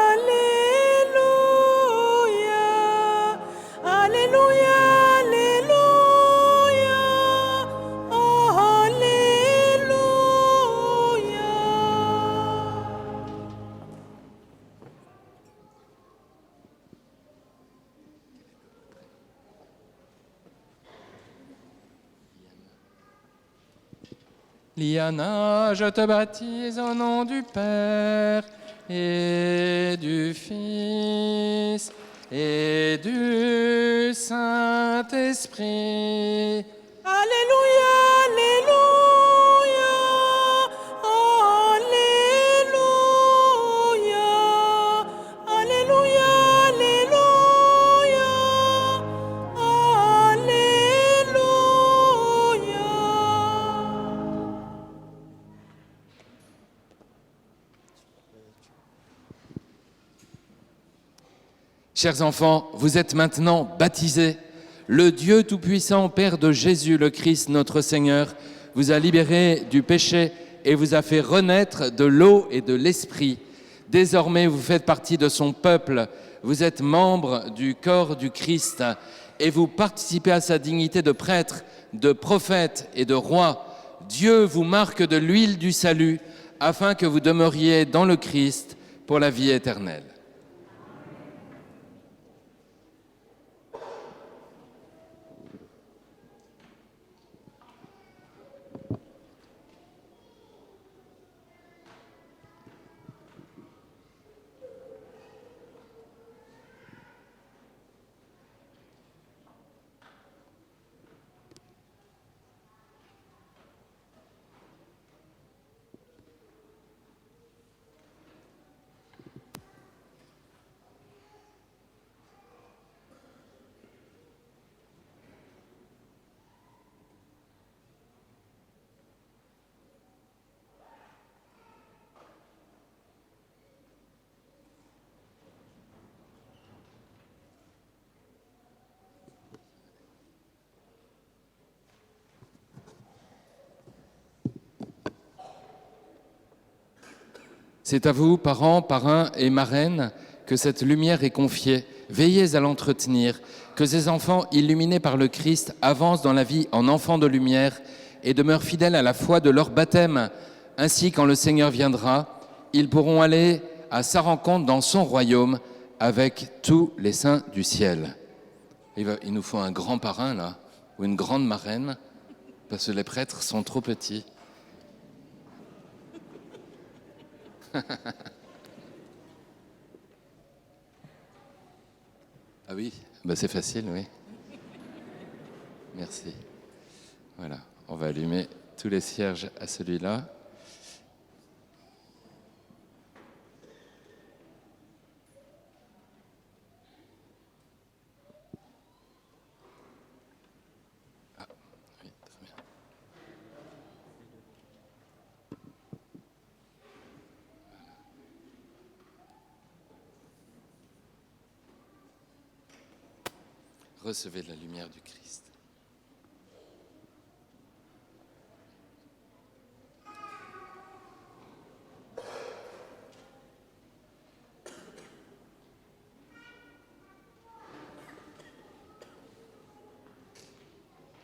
Alléluia, Alléluia, Liana, je te baptise au nom du Père et du Fils et du Saint-Esprit. Alléluia, Alléluia, Alléluia, Alléluia, Chers enfants, vous êtes maintenant baptisés. Le Dieu Tout-Puissant, Père de Jésus le Christ, notre Seigneur, vous a libérés du péché et vous a fait renaître de l'eau et de l'Esprit. Désormais, vous faites partie de son peuple, vous êtes membres du corps du Christ et vous participez à sa dignité de prêtre, de prophète et de roi. Dieu vous marque de l'huile du salut afin que vous demeuriez dans le Christ pour la vie éternelle. C'est à vous, parents, parrains et marraines, que cette lumière est confiée. Veillez à l'entretenir, que ces enfants illuminés par le Christ avancent dans la vie en enfants de lumière et demeurent fidèles à la foi de leur baptême. Ainsi, quand le Seigneur viendra, ils pourront aller à sa rencontre dans son royaume avec tous les saints du ciel. Il nous faut un grand parrain, là, ou une grande marraine, parce que les prêtres sont trop petits. Ah oui, bah c'est facile, oui. Merci. Voilà, on va allumer tous les cierges à celui-là. Ah, oui, très bien. Recevez la lumière du Christ.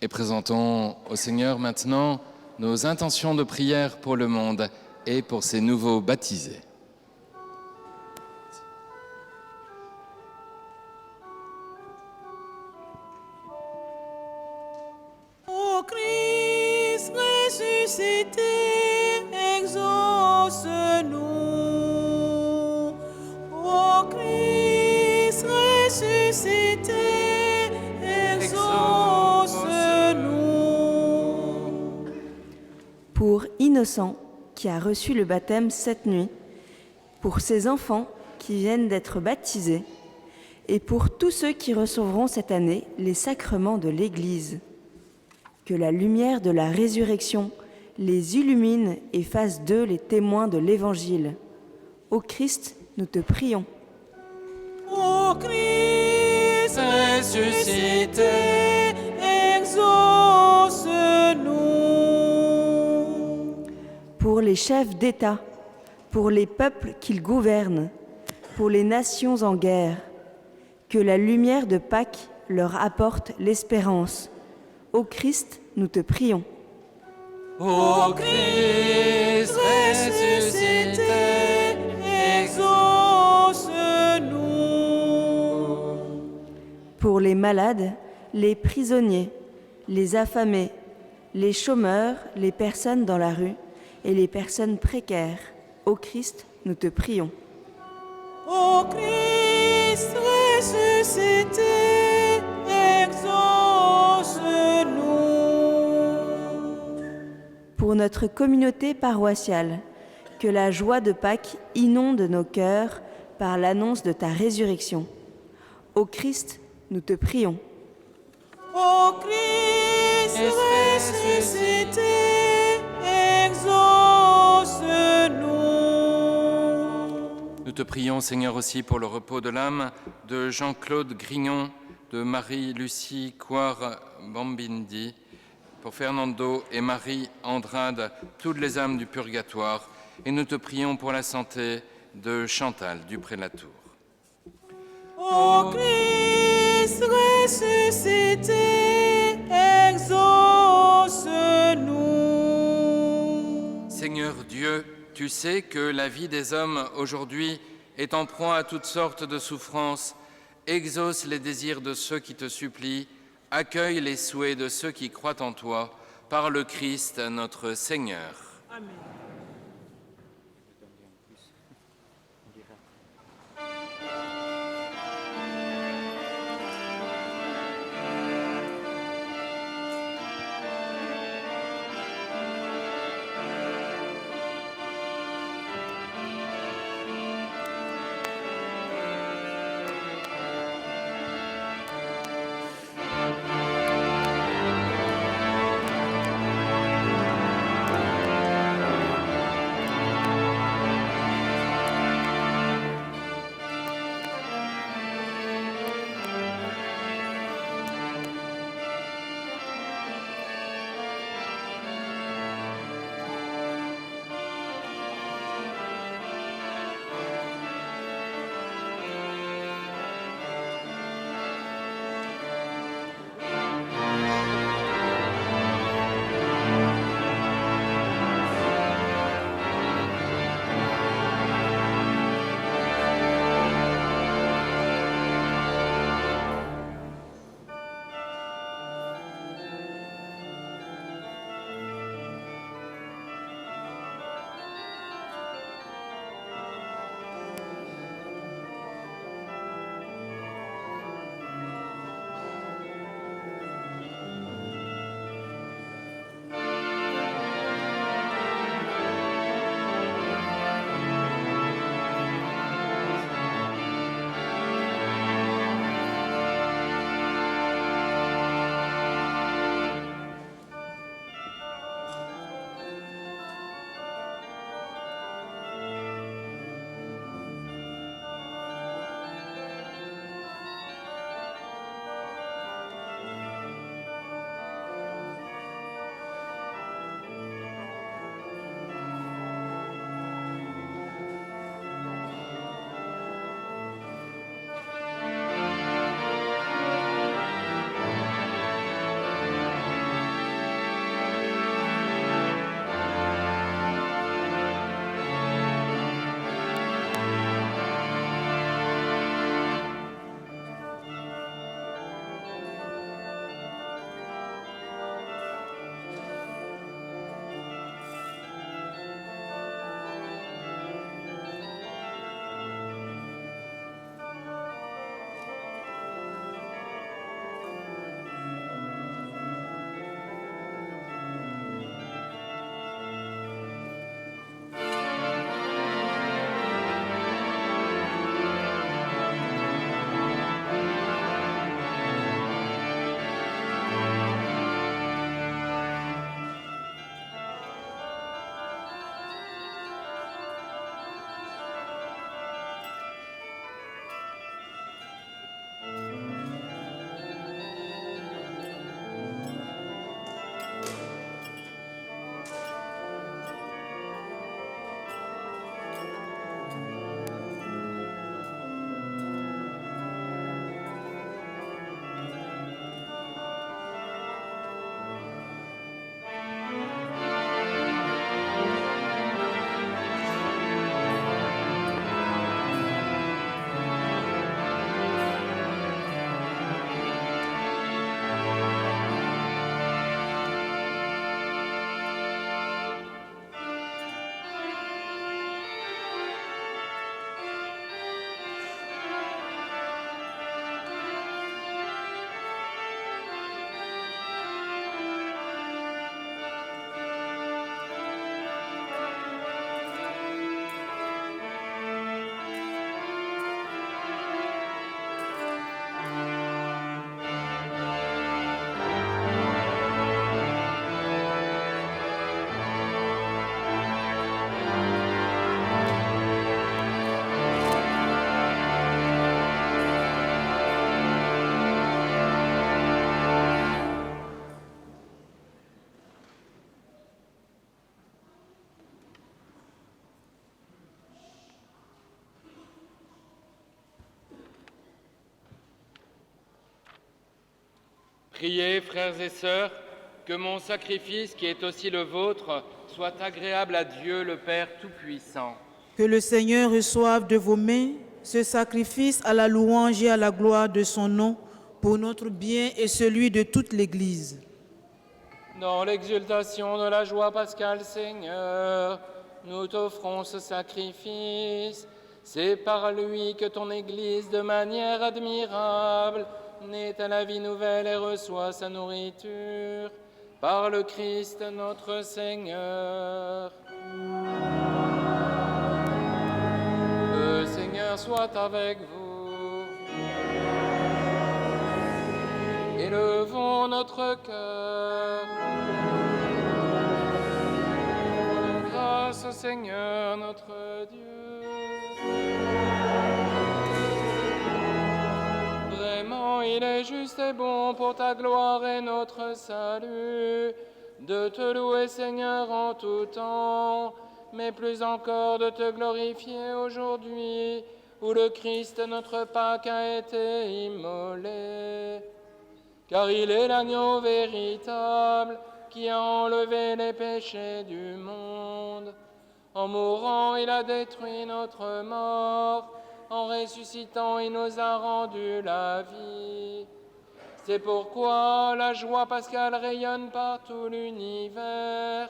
Et présentons au Seigneur maintenant nos intentions de prière pour le monde et pour ces nouveaux baptisés. Ô Christ ressuscité, exauce-nous. Ô Christ ressuscité, exauce-nous. Pour Innocent, qui a reçu le baptême cette nuit, pour ses enfants qui viennent d'être baptisés, et pour tous ceux qui recevront cette année les sacrements de l'Église. Que la lumière de la résurrection les illumine et fasse d'eux les témoins de l'Évangile. Ô Christ, nous te prions. Ô Christ ressuscité, exauce-nous. Pour les chefs d'État, pour les peuples qu'ils gouvernent, pour les nations en guerre, que la lumière de Pâques leur apporte l'espérance. Ô Christ, nous te prions. Ô Christ ressuscité, exauce-nous. Pour les malades, les prisonniers, les affamés, les chômeurs, les personnes dans la rue et les personnes précaires, ô Christ, nous te prions. Ô Christ ressuscité, exauce-nous. Pour notre communauté paroissiale, que la joie de Pâques inonde nos cœurs par l'annonce de ta résurrection. Ô Christ, nous te prions. Ô Christ ressuscité, exauce-nous. Nous te prions, Seigneur, aussi pour le repos de l'âme de Jean-Claude Grignon, de Marie-Lucie Couard-Bambindi, pour Fernando et Marie Andrade, toutes les âmes du purgatoire. Et nous te prions pour la santé de Chantal Dupré-Latour. Ô Christ ressuscité, exauce-nous. Seigneur Dieu, tu sais que la vie des hommes aujourd'hui est en proie à toutes sortes de souffrances. Exauce les désirs de ceux qui te supplient, accueille les souhaits de ceux qui croient en toi, par le Christ notre Seigneur. Amen. Priez, frères et sœurs, que mon sacrifice, qui est aussi le vôtre, soit agréable à Dieu le Père Tout-Puissant. Que le Seigneur reçoive de vos mains ce sacrifice à la louange et à la gloire de son nom, pour notre bien et celui de toute l'Église. Dans l'exultation de la joie pascale, Seigneur, nous t'offrons ce sacrifice. C'est par lui que ton Église, de manière admirable, naît à la vie nouvelle et reçoit sa nourriture. Par le Christ notre Seigneur. Le Seigneur soit avec vous. Élevons notre cœur. Rendons grâce au Seigneur notre Dieu. Vraiment, il est juste et bon pour ta gloire et notre salut, de te louer, Seigneur, en tout temps, mais plus encore de te glorifier aujourd'hui, où le Christ, notre Pâque, a été immolé. Car il est l'agneau véritable qui a enlevé les péchés du monde. En mourant, il a détruit notre mort. En ressuscitant, il nous a rendu la vie. C'est pourquoi la joie pascale rayonne par tout l'univers.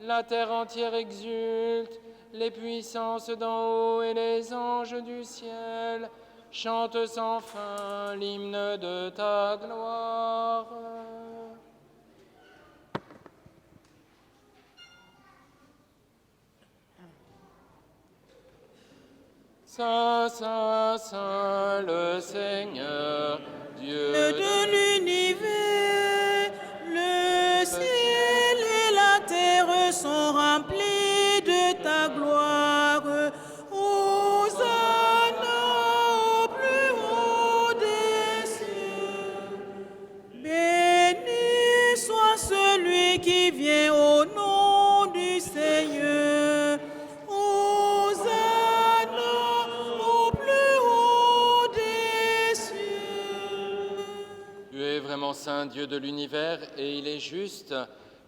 La terre entière exulte, les puissances d'en haut et les anges du ciel chantent sans fin l'hymne de ta gloire. Saint, Saint, Saint, le Seigneur, Dieu De l'univers, le ciel et la terre sont remplis de ta gloire. Hosanna au plus haut des cieux. Béni soit celui qui vient au nom du Seigneur. Hosanna au plus haut des cieux. Tu es vraiment saint, Dieu de l'univers, et il est juste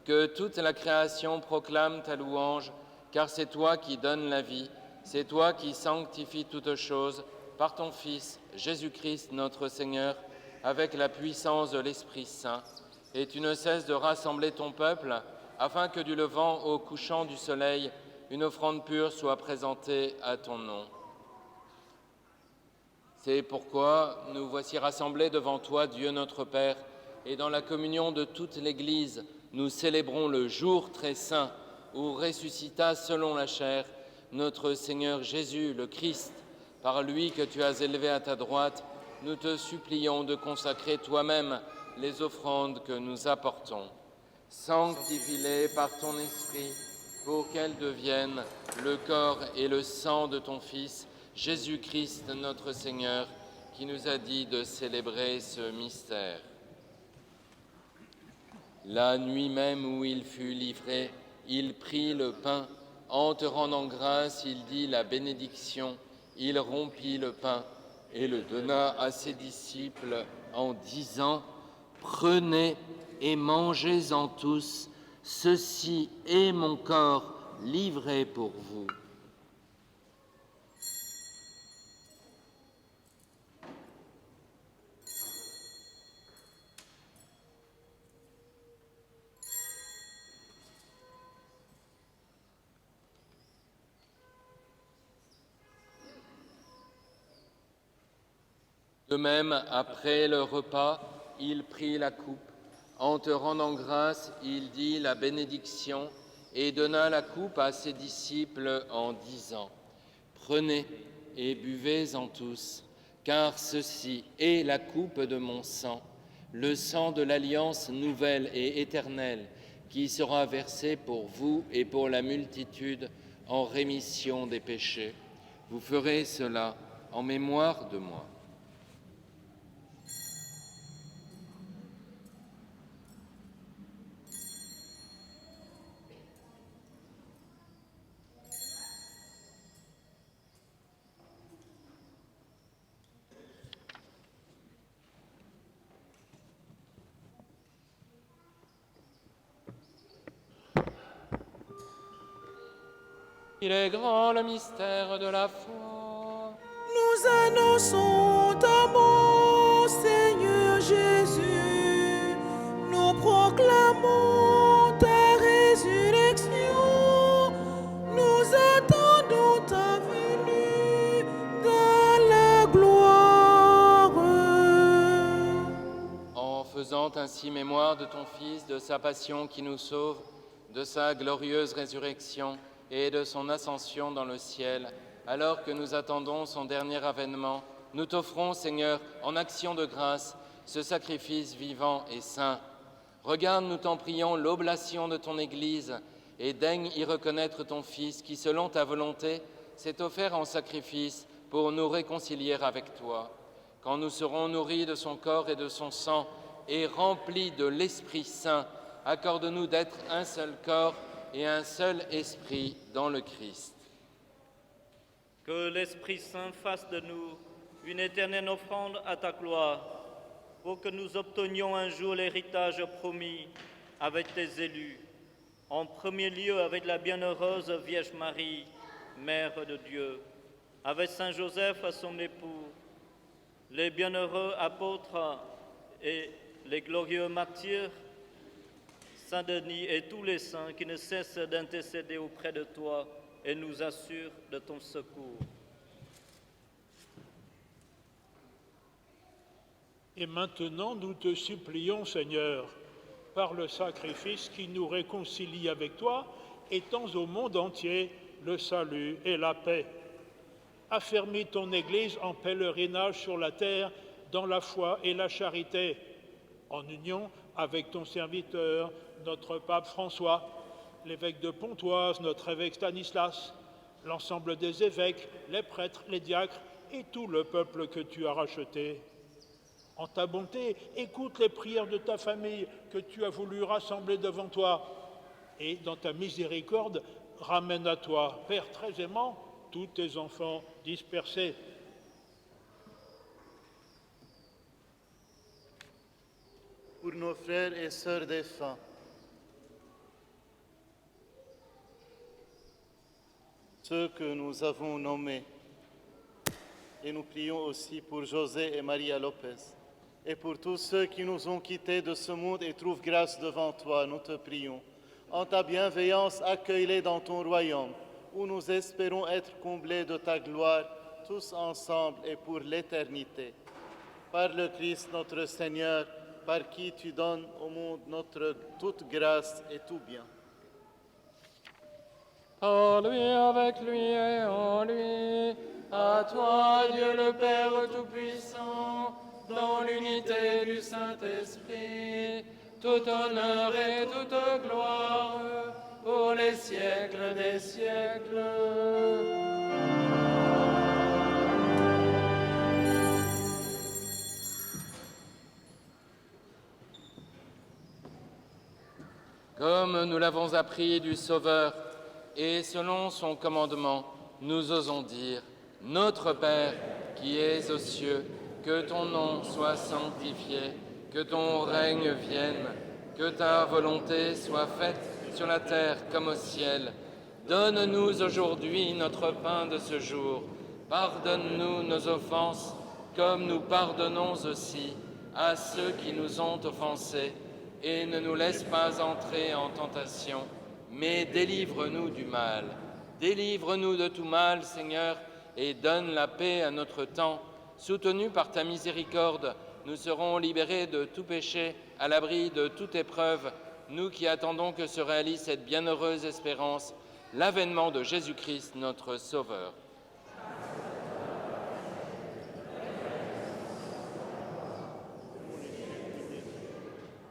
que toute la création proclame ta louange, car c'est toi qui donnes la vie, c'est toi qui sanctifies toutes choses par ton Fils, Jésus-Christ notre Seigneur, avec la puissance de l'Esprit Saint. Et tu ne cesses de rassembler ton peuple, afin que du levant au couchant du soleil, une offrande pure soit présentée à ton nom. C'est pourquoi nous voici rassemblés devant toi, Dieu notre Père, et dans la communion de toute l'Église, nous célébrons le jour très saint où ressuscita selon la chair notre Seigneur Jésus, le Christ. Par lui que tu as élevé à ta droite, nous te supplions de consacrer toi-même les offrandes que nous apportons. Sanctifie-les par ton Esprit, pour qu'elles deviennent le corps et le sang de ton Fils, Jésus-Christ notre Seigneur, qui nous a dit de célébrer ce mystère. La nuit même où il fut livré, il prit le pain. En te rendant grâce, il dit la bénédiction. Il rompit le pain et le donna à ses disciples en disant « Prenez et mangez-en tous, ceci est mon corps livré pour vous. » De même, après le repas, il prit la coupe. En te rendant grâce, il dit la bénédiction et donna la coupe à ses disciples en disant « Prenez et buvez-en tous, car ceci est la coupe de mon sang, le sang de l'alliance nouvelle et éternelle, qui sera versé pour vous et pour la multitude en rémission des péchés. Vous ferez cela en mémoire de moi. » Il est grand le mystère de la foi. Nous annonçons ta mort, Seigneur Jésus. Nous proclamons ta résurrection. Nous attendons ta venue dans la gloire. En faisant ainsi mémoire de ton Fils, de sa passion qui nous sauve, de sa glorieuse résurrection et de son ascension dans le ciel, alors que nous attendons son dernier avènement, nous t'offrons, Seigneur, en action de grâce, ce sacrifice vivant et saint. Regarde, nous t'en prions, l'oblation de ton Église et daigne y reconnaître ton Fils qui, selon ta volonté, s'est offert en sacrifice pour nous réconcilier avec toi. Quand nous serons nourris de son corps et de son sang et remplis de l'Esprit Saint, accorde-nous d'être un seul corps et un seul esprit dans le Christ. Que l'Esprit Saint fasse de nous une éternelle offrande à ta gloire, pour que nous obtenions un jour l'héritage promis avec tes élus, en premier lieu avec la bienheureuse Vierge Marie, Mère de Dieu, avec Saint Joseph, son époux, les bienheureux apôtres et les glorieux martyrs, Saint Denis et tous les saints qui ne cessent d'intercéder auprès de toi et nous assurent de ton secours. Et maintenant, nous te supplions, Seigneur, par le sacrifice qui nous réconcilie avec toi, étends au monde entier le salut et la paix. Affermis ton Église en pèlerinage sur la terre dans la foi et la charité, en union avec ton serviteur, notre pape François, l'évêque de Pontoise, notre évêque Stanislas, l'ensemble des évêques, les prêtres, les diacres et tout le peuple que tu as racheté. En ta bonté, écoute les prières de ta famille que tu as voulu rassembler devant toi. Et dans ta miséricorde, ramène à toi, Père très aimant, tous tes enfants dispersés. Pour nos frères et sœurs défunts, ceux que nous avons nommés, et nous prions aussi pour José et Maria Lopez, et pour tous ceux qui nous ont quittés de ce monde et trouvent grâce devant toi, nous te prions. En ta bienveillance, accueille-les dans ton royaume, où nous espérons être comblés de ta gloire, tous ensemble et pour l'éternité. Par le Christ notre Seigneur, par qui tu donnes au monde notre toute grâce et tout bien. Par lui, avec lui et en lui, à toi, Dieu le Père Tout-Puissant, dans l'unité du Saint-Esprit, tout honneur et toute gloire, pour les siècles des siècles. Comme nous l'avons appris du Sauveur, et selon son commandement, nous osons dire, Notre Père, qui es aux cieux, que ton nom soit sanctifié, que ton règne vienne, que ta volonté soit faite sur la terre comme au ciel. Donne-nous aujourd'hui notre pain de ce jour. Pardonne-nous nos offenses, comme nous pardonnons aussi à ceux qui nous ont offensés. Et ne nous laisse pas entrer en tentation, mais délivre-nous du mal. Délivre-nous de tout mal, Seigneur, et donne la paix à notre temps. Soutenus par ta miséricorde, nous serons libérés de tout péché, à l'abri de toute épreuve, nous qui attendons que se réalise cette bienheureuse espérance, l'avènement de Jésus-Christ, notre Sauveur.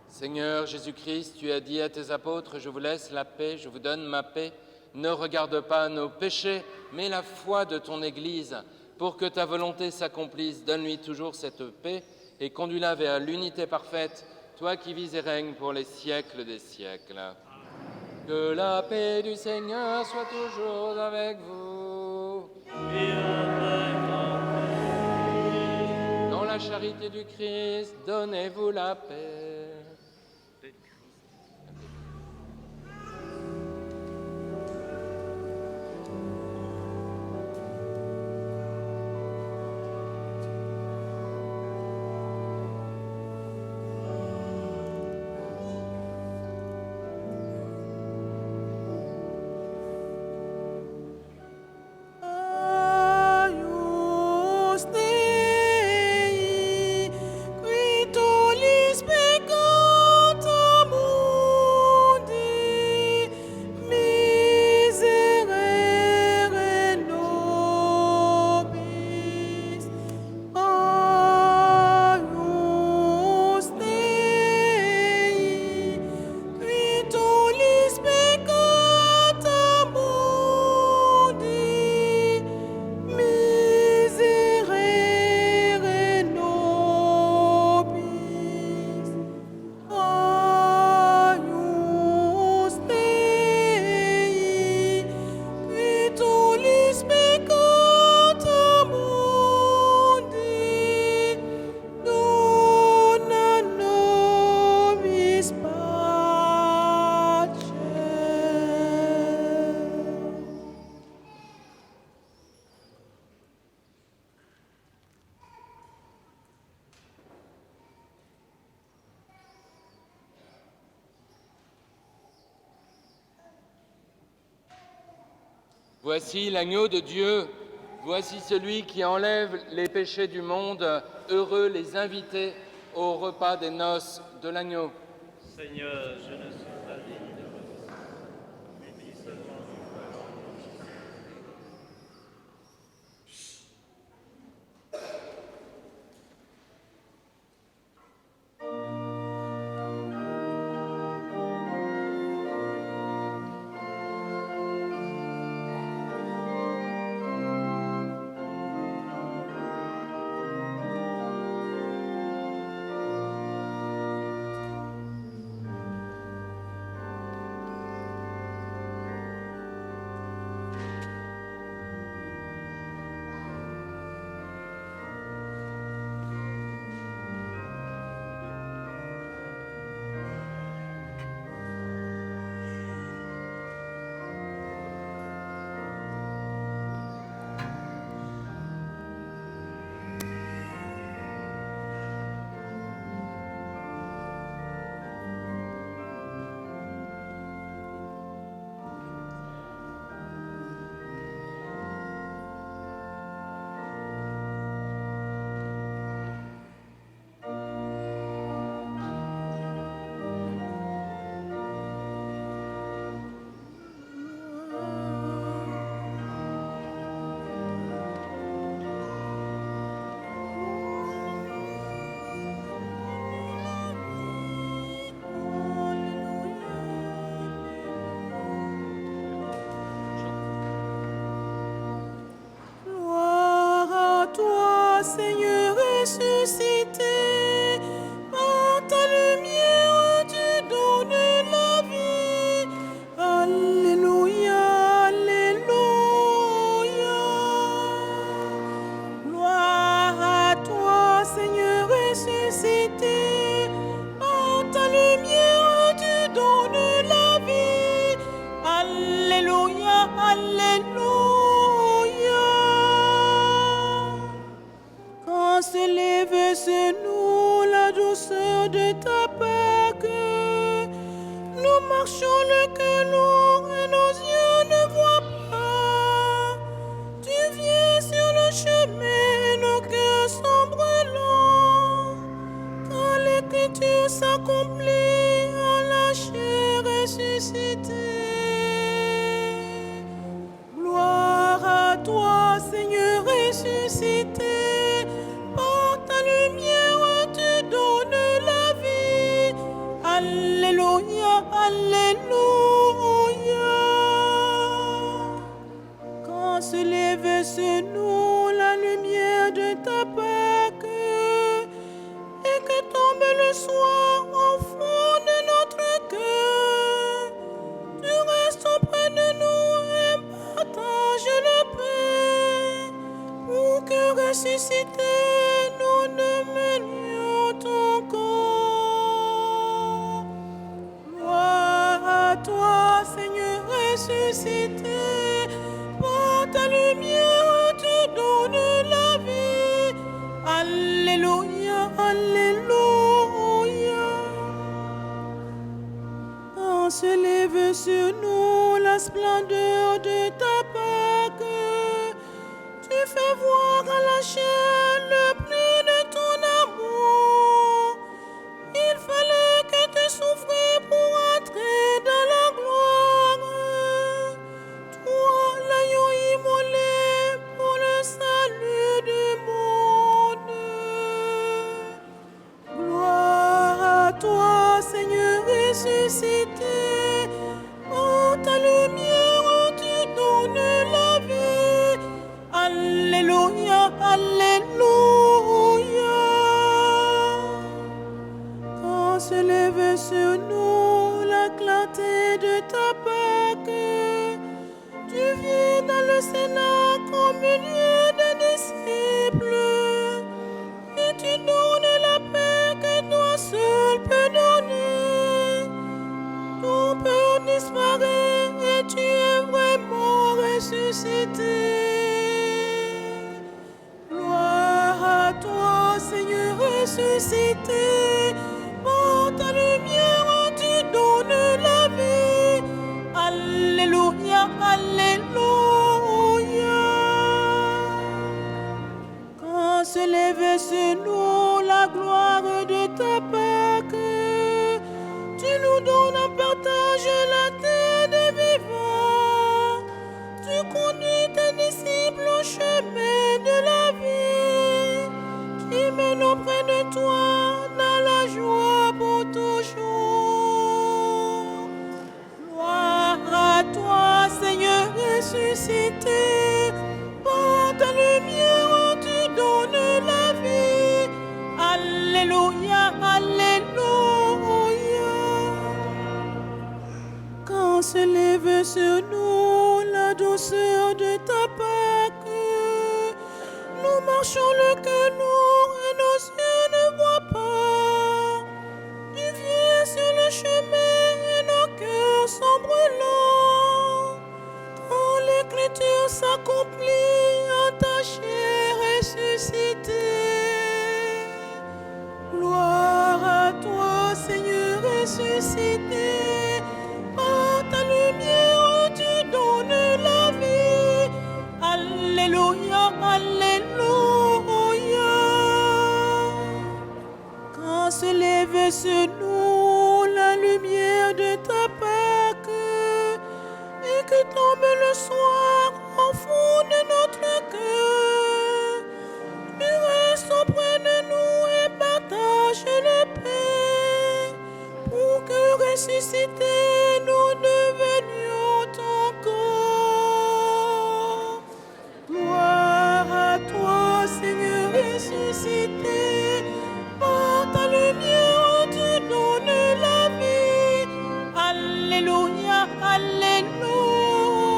Seigneur Jésus-Christ, tu as dit à tes apôtres, « Je vous laisse la paix, je vous donne ma paix. Ne regarde pas nos péchés, mais la foi de ton Église. Pour que ta volonté s'accomplisse, donne-lui toujours cette paix et conduis-la vers l'unité parfaite, toi qui vis et règnes pour les siècles des siècles. » Que la paix du Seigneur soit toujours avec vous. Et avec Dans la charité du Christ, donnez-vous la paix. Voici l'agneau de Dieu, voici celui qui enlève les péchés du monde. Heureux les invités au repas des noces de l'agneau. Seigneur, je ne suis pas digne de votre sang, mais dis seulement une parole. Alléluia, Alléluia. quand se lève sur nous la douceur de ta Pâque, nous marchons le cœur lourd et nos yeux ne voient pas. Tu viens sur le chemin et nos cœurs sont brûlants. Quand l'écriture s'accomplit en ta chair ressuscitée. Gloire à toi, Seigneur ressuscité. Par ta lumière, tu donnes la vie. Alléluia, alléluia. Quand se lève sur nous la lumière de ta Pâque et que tombe le soir au fond de notre cœur, tu restes auprès de nous et partages le pain pour que ressuscités nous devenions ton corps. Gloire à toi, Seigneur ressuscité. Par ta lumière, tu donnes la vie. Alléluia, alléluia.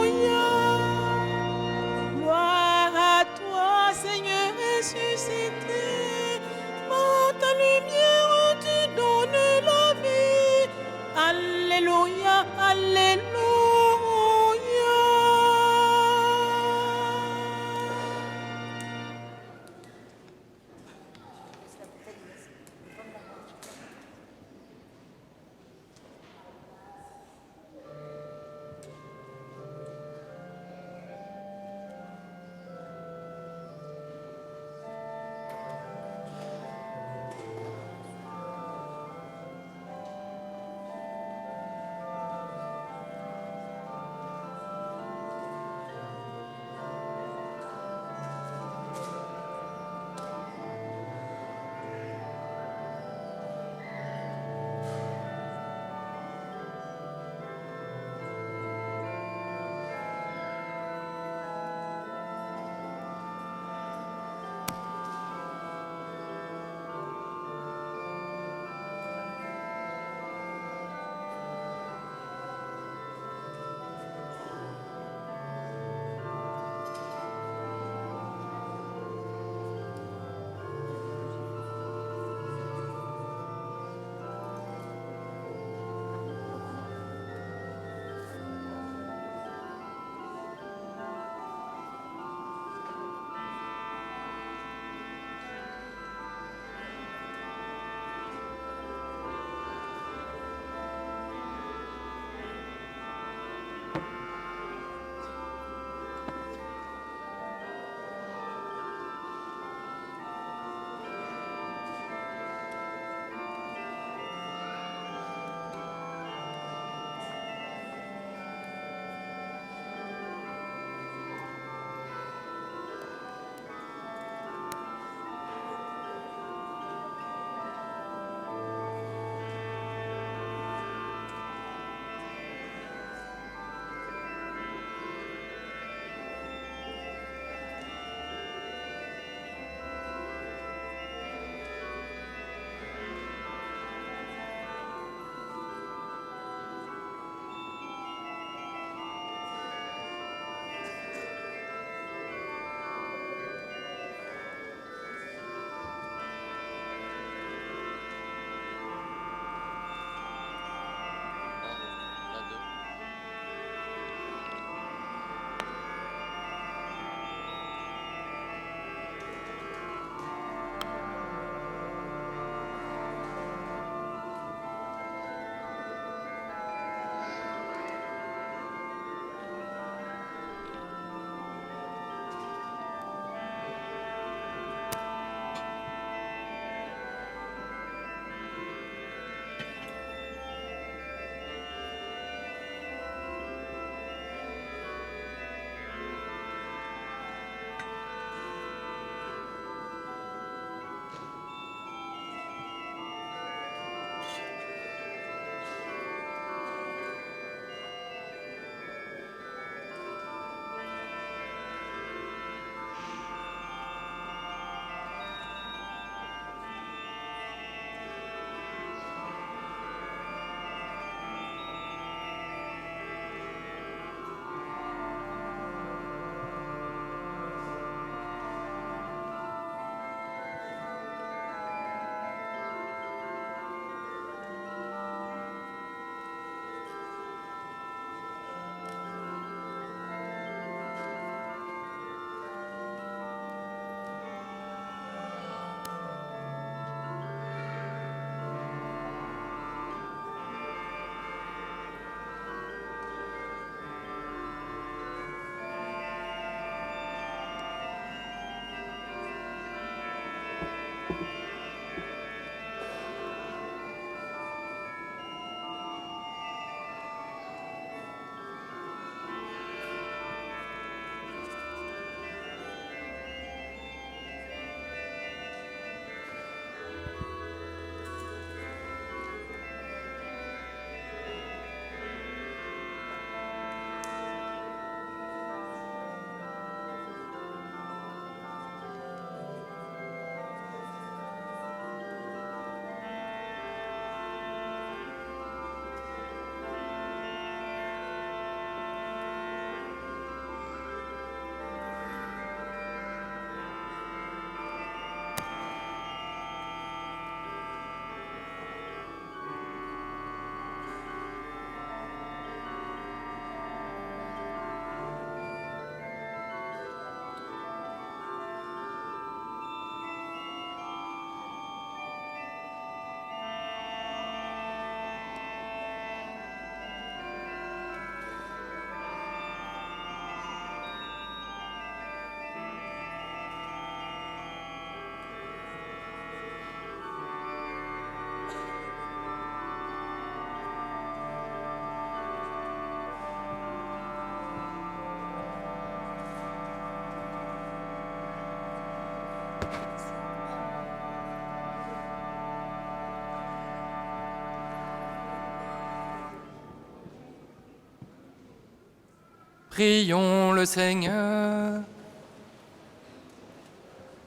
Prions le Seigneur.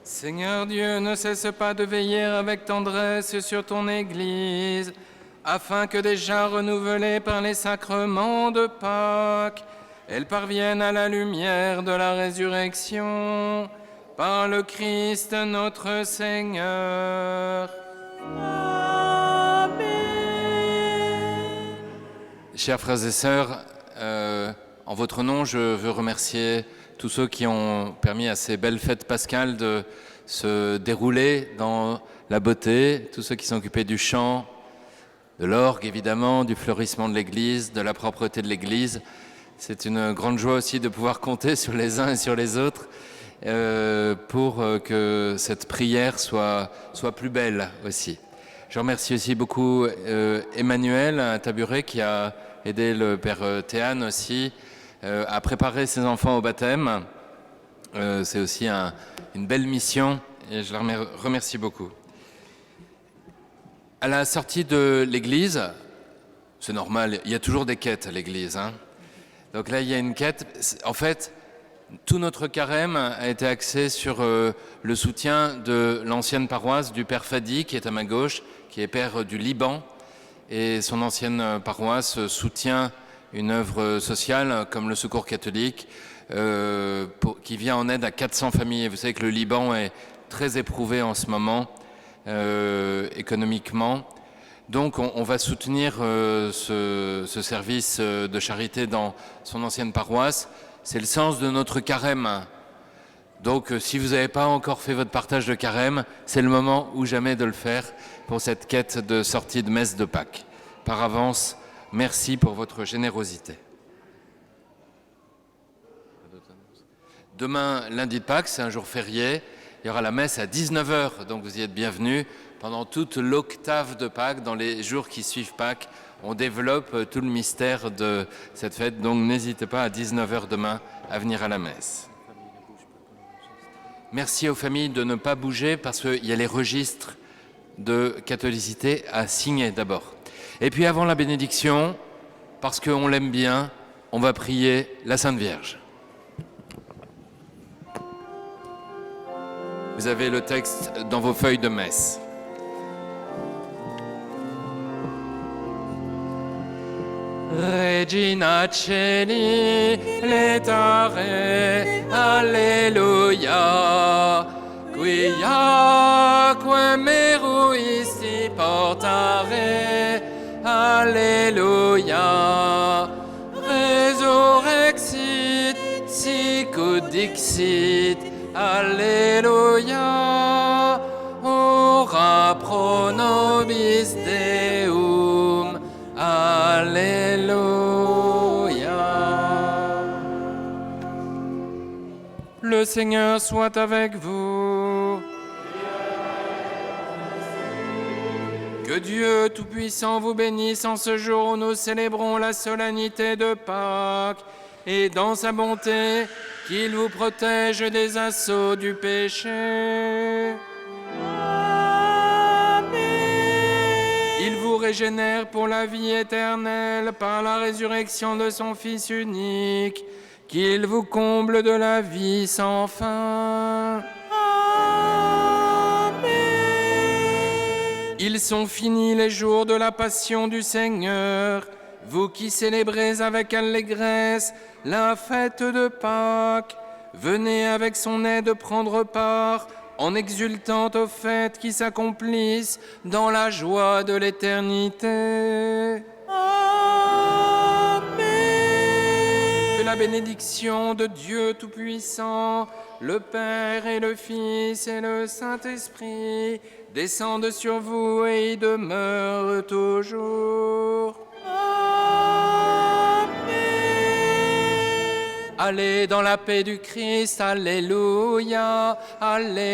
Seigneur Dieu, ne cesse pas de veiller avec tendresse sur ton Église, afin que déjà renouvelée par les sacrements de Pâques, elle parvienne à la lumière de la résurrection, par le Christ notre Seigneur. Amen. Chers frères et sœurs, en votre nom, je veux remercier tous ceux qui ont permis à ces belles fêtes pascales de se dérouler dans la beauté, tous ceux qui sont occupés du chant, de l'orgue évidemment, du fleurissement de l'Église, de la propreté de l'Église. C'est une grande joie aussi de pouvoir compter sur les uns et sur les autres pour que cette prière soit plus belle aussi. Je remercie aussi beaucoup Emmanuel à Taburet qui a aidé le Père Théane aussi à préparer ses enfants au baptême. C'est aussi une belle mission et je le remercie beaucoup. À la sortie de l'église, c'est normal, il y a toujours des quêtes à l'église. Donc là, il y a une quête. En fait, tout notre carême a été axé sur le soutien de l'ancienne paroisse du Père Fadi, qui est à ma gauche, qui est père du Liban. Et son ancienne paroisse soutient une œuvre sociale comme le Secours catholique, qui vient en aide à 400 familles. Vous savez que le Liban est très éprouvé en ce moment, économiquement. Donc on va soutenir ce service de charité dans son ancienne paroisse. C'est le sens de notre carême. Donc si vous n'avez pas encore fait votre partage de carême, c'est le moment ou jamais de le faire pour cette quête de sortie de messe de Pâques. Par avance, merci pour votre générosité. Demain, lundi de Pâques, c'est un jour férié. Il y aura la messe à 19h, donc vous y êtes bienvenus. Pendant toute l'octave de Pâques, dans les jours qui suivent Pâques, on développe tout le mystère de cette fête. Donc n'hésitez pas à 19h demain à venir à la messe. Merci aux familles de ne pas bouger parce qu'il y a les registres de catholicité à signer d'abord. Et puis avant la bénédiction, parce qu'on l'aime bien, on va prier la Sainte Vierge. Vous avez le texte dans vos feuilles de messe. Regina Celi, letare, alleluia, quiaque meruisti portare, alleluia, resurrexit, sicut dixit, alleluia, ora pro nobis Deum, alléluia. Le Seigneur soit avec vous. Que Dieu Tout-Puissant vous bénisse en ce jour où nous célébrons la solennité de Pâques et dans sa bonté, qu'il vous protège des assauts du péché. Il vous régénère pour la vie éternelle par la résurrection de son Fils unique, qu'il vous comble de la vie sans fin. Amen. Ils sont finis les jours de la passion du Seigneur, vous qui célébrez avec allégresse la fête de Pâques, venez avec son aide prendre part en exultant aux fêtes qui s'accomplissent dans la joie de l'éternité. Amen. Que la bénédiction de Dieu Tout-Puissant, le Père et le Fils et le Saint-Esprit descendent sur vous et y demeurent toujours. Allez dans la paix du Christ, alléluia, alléluia.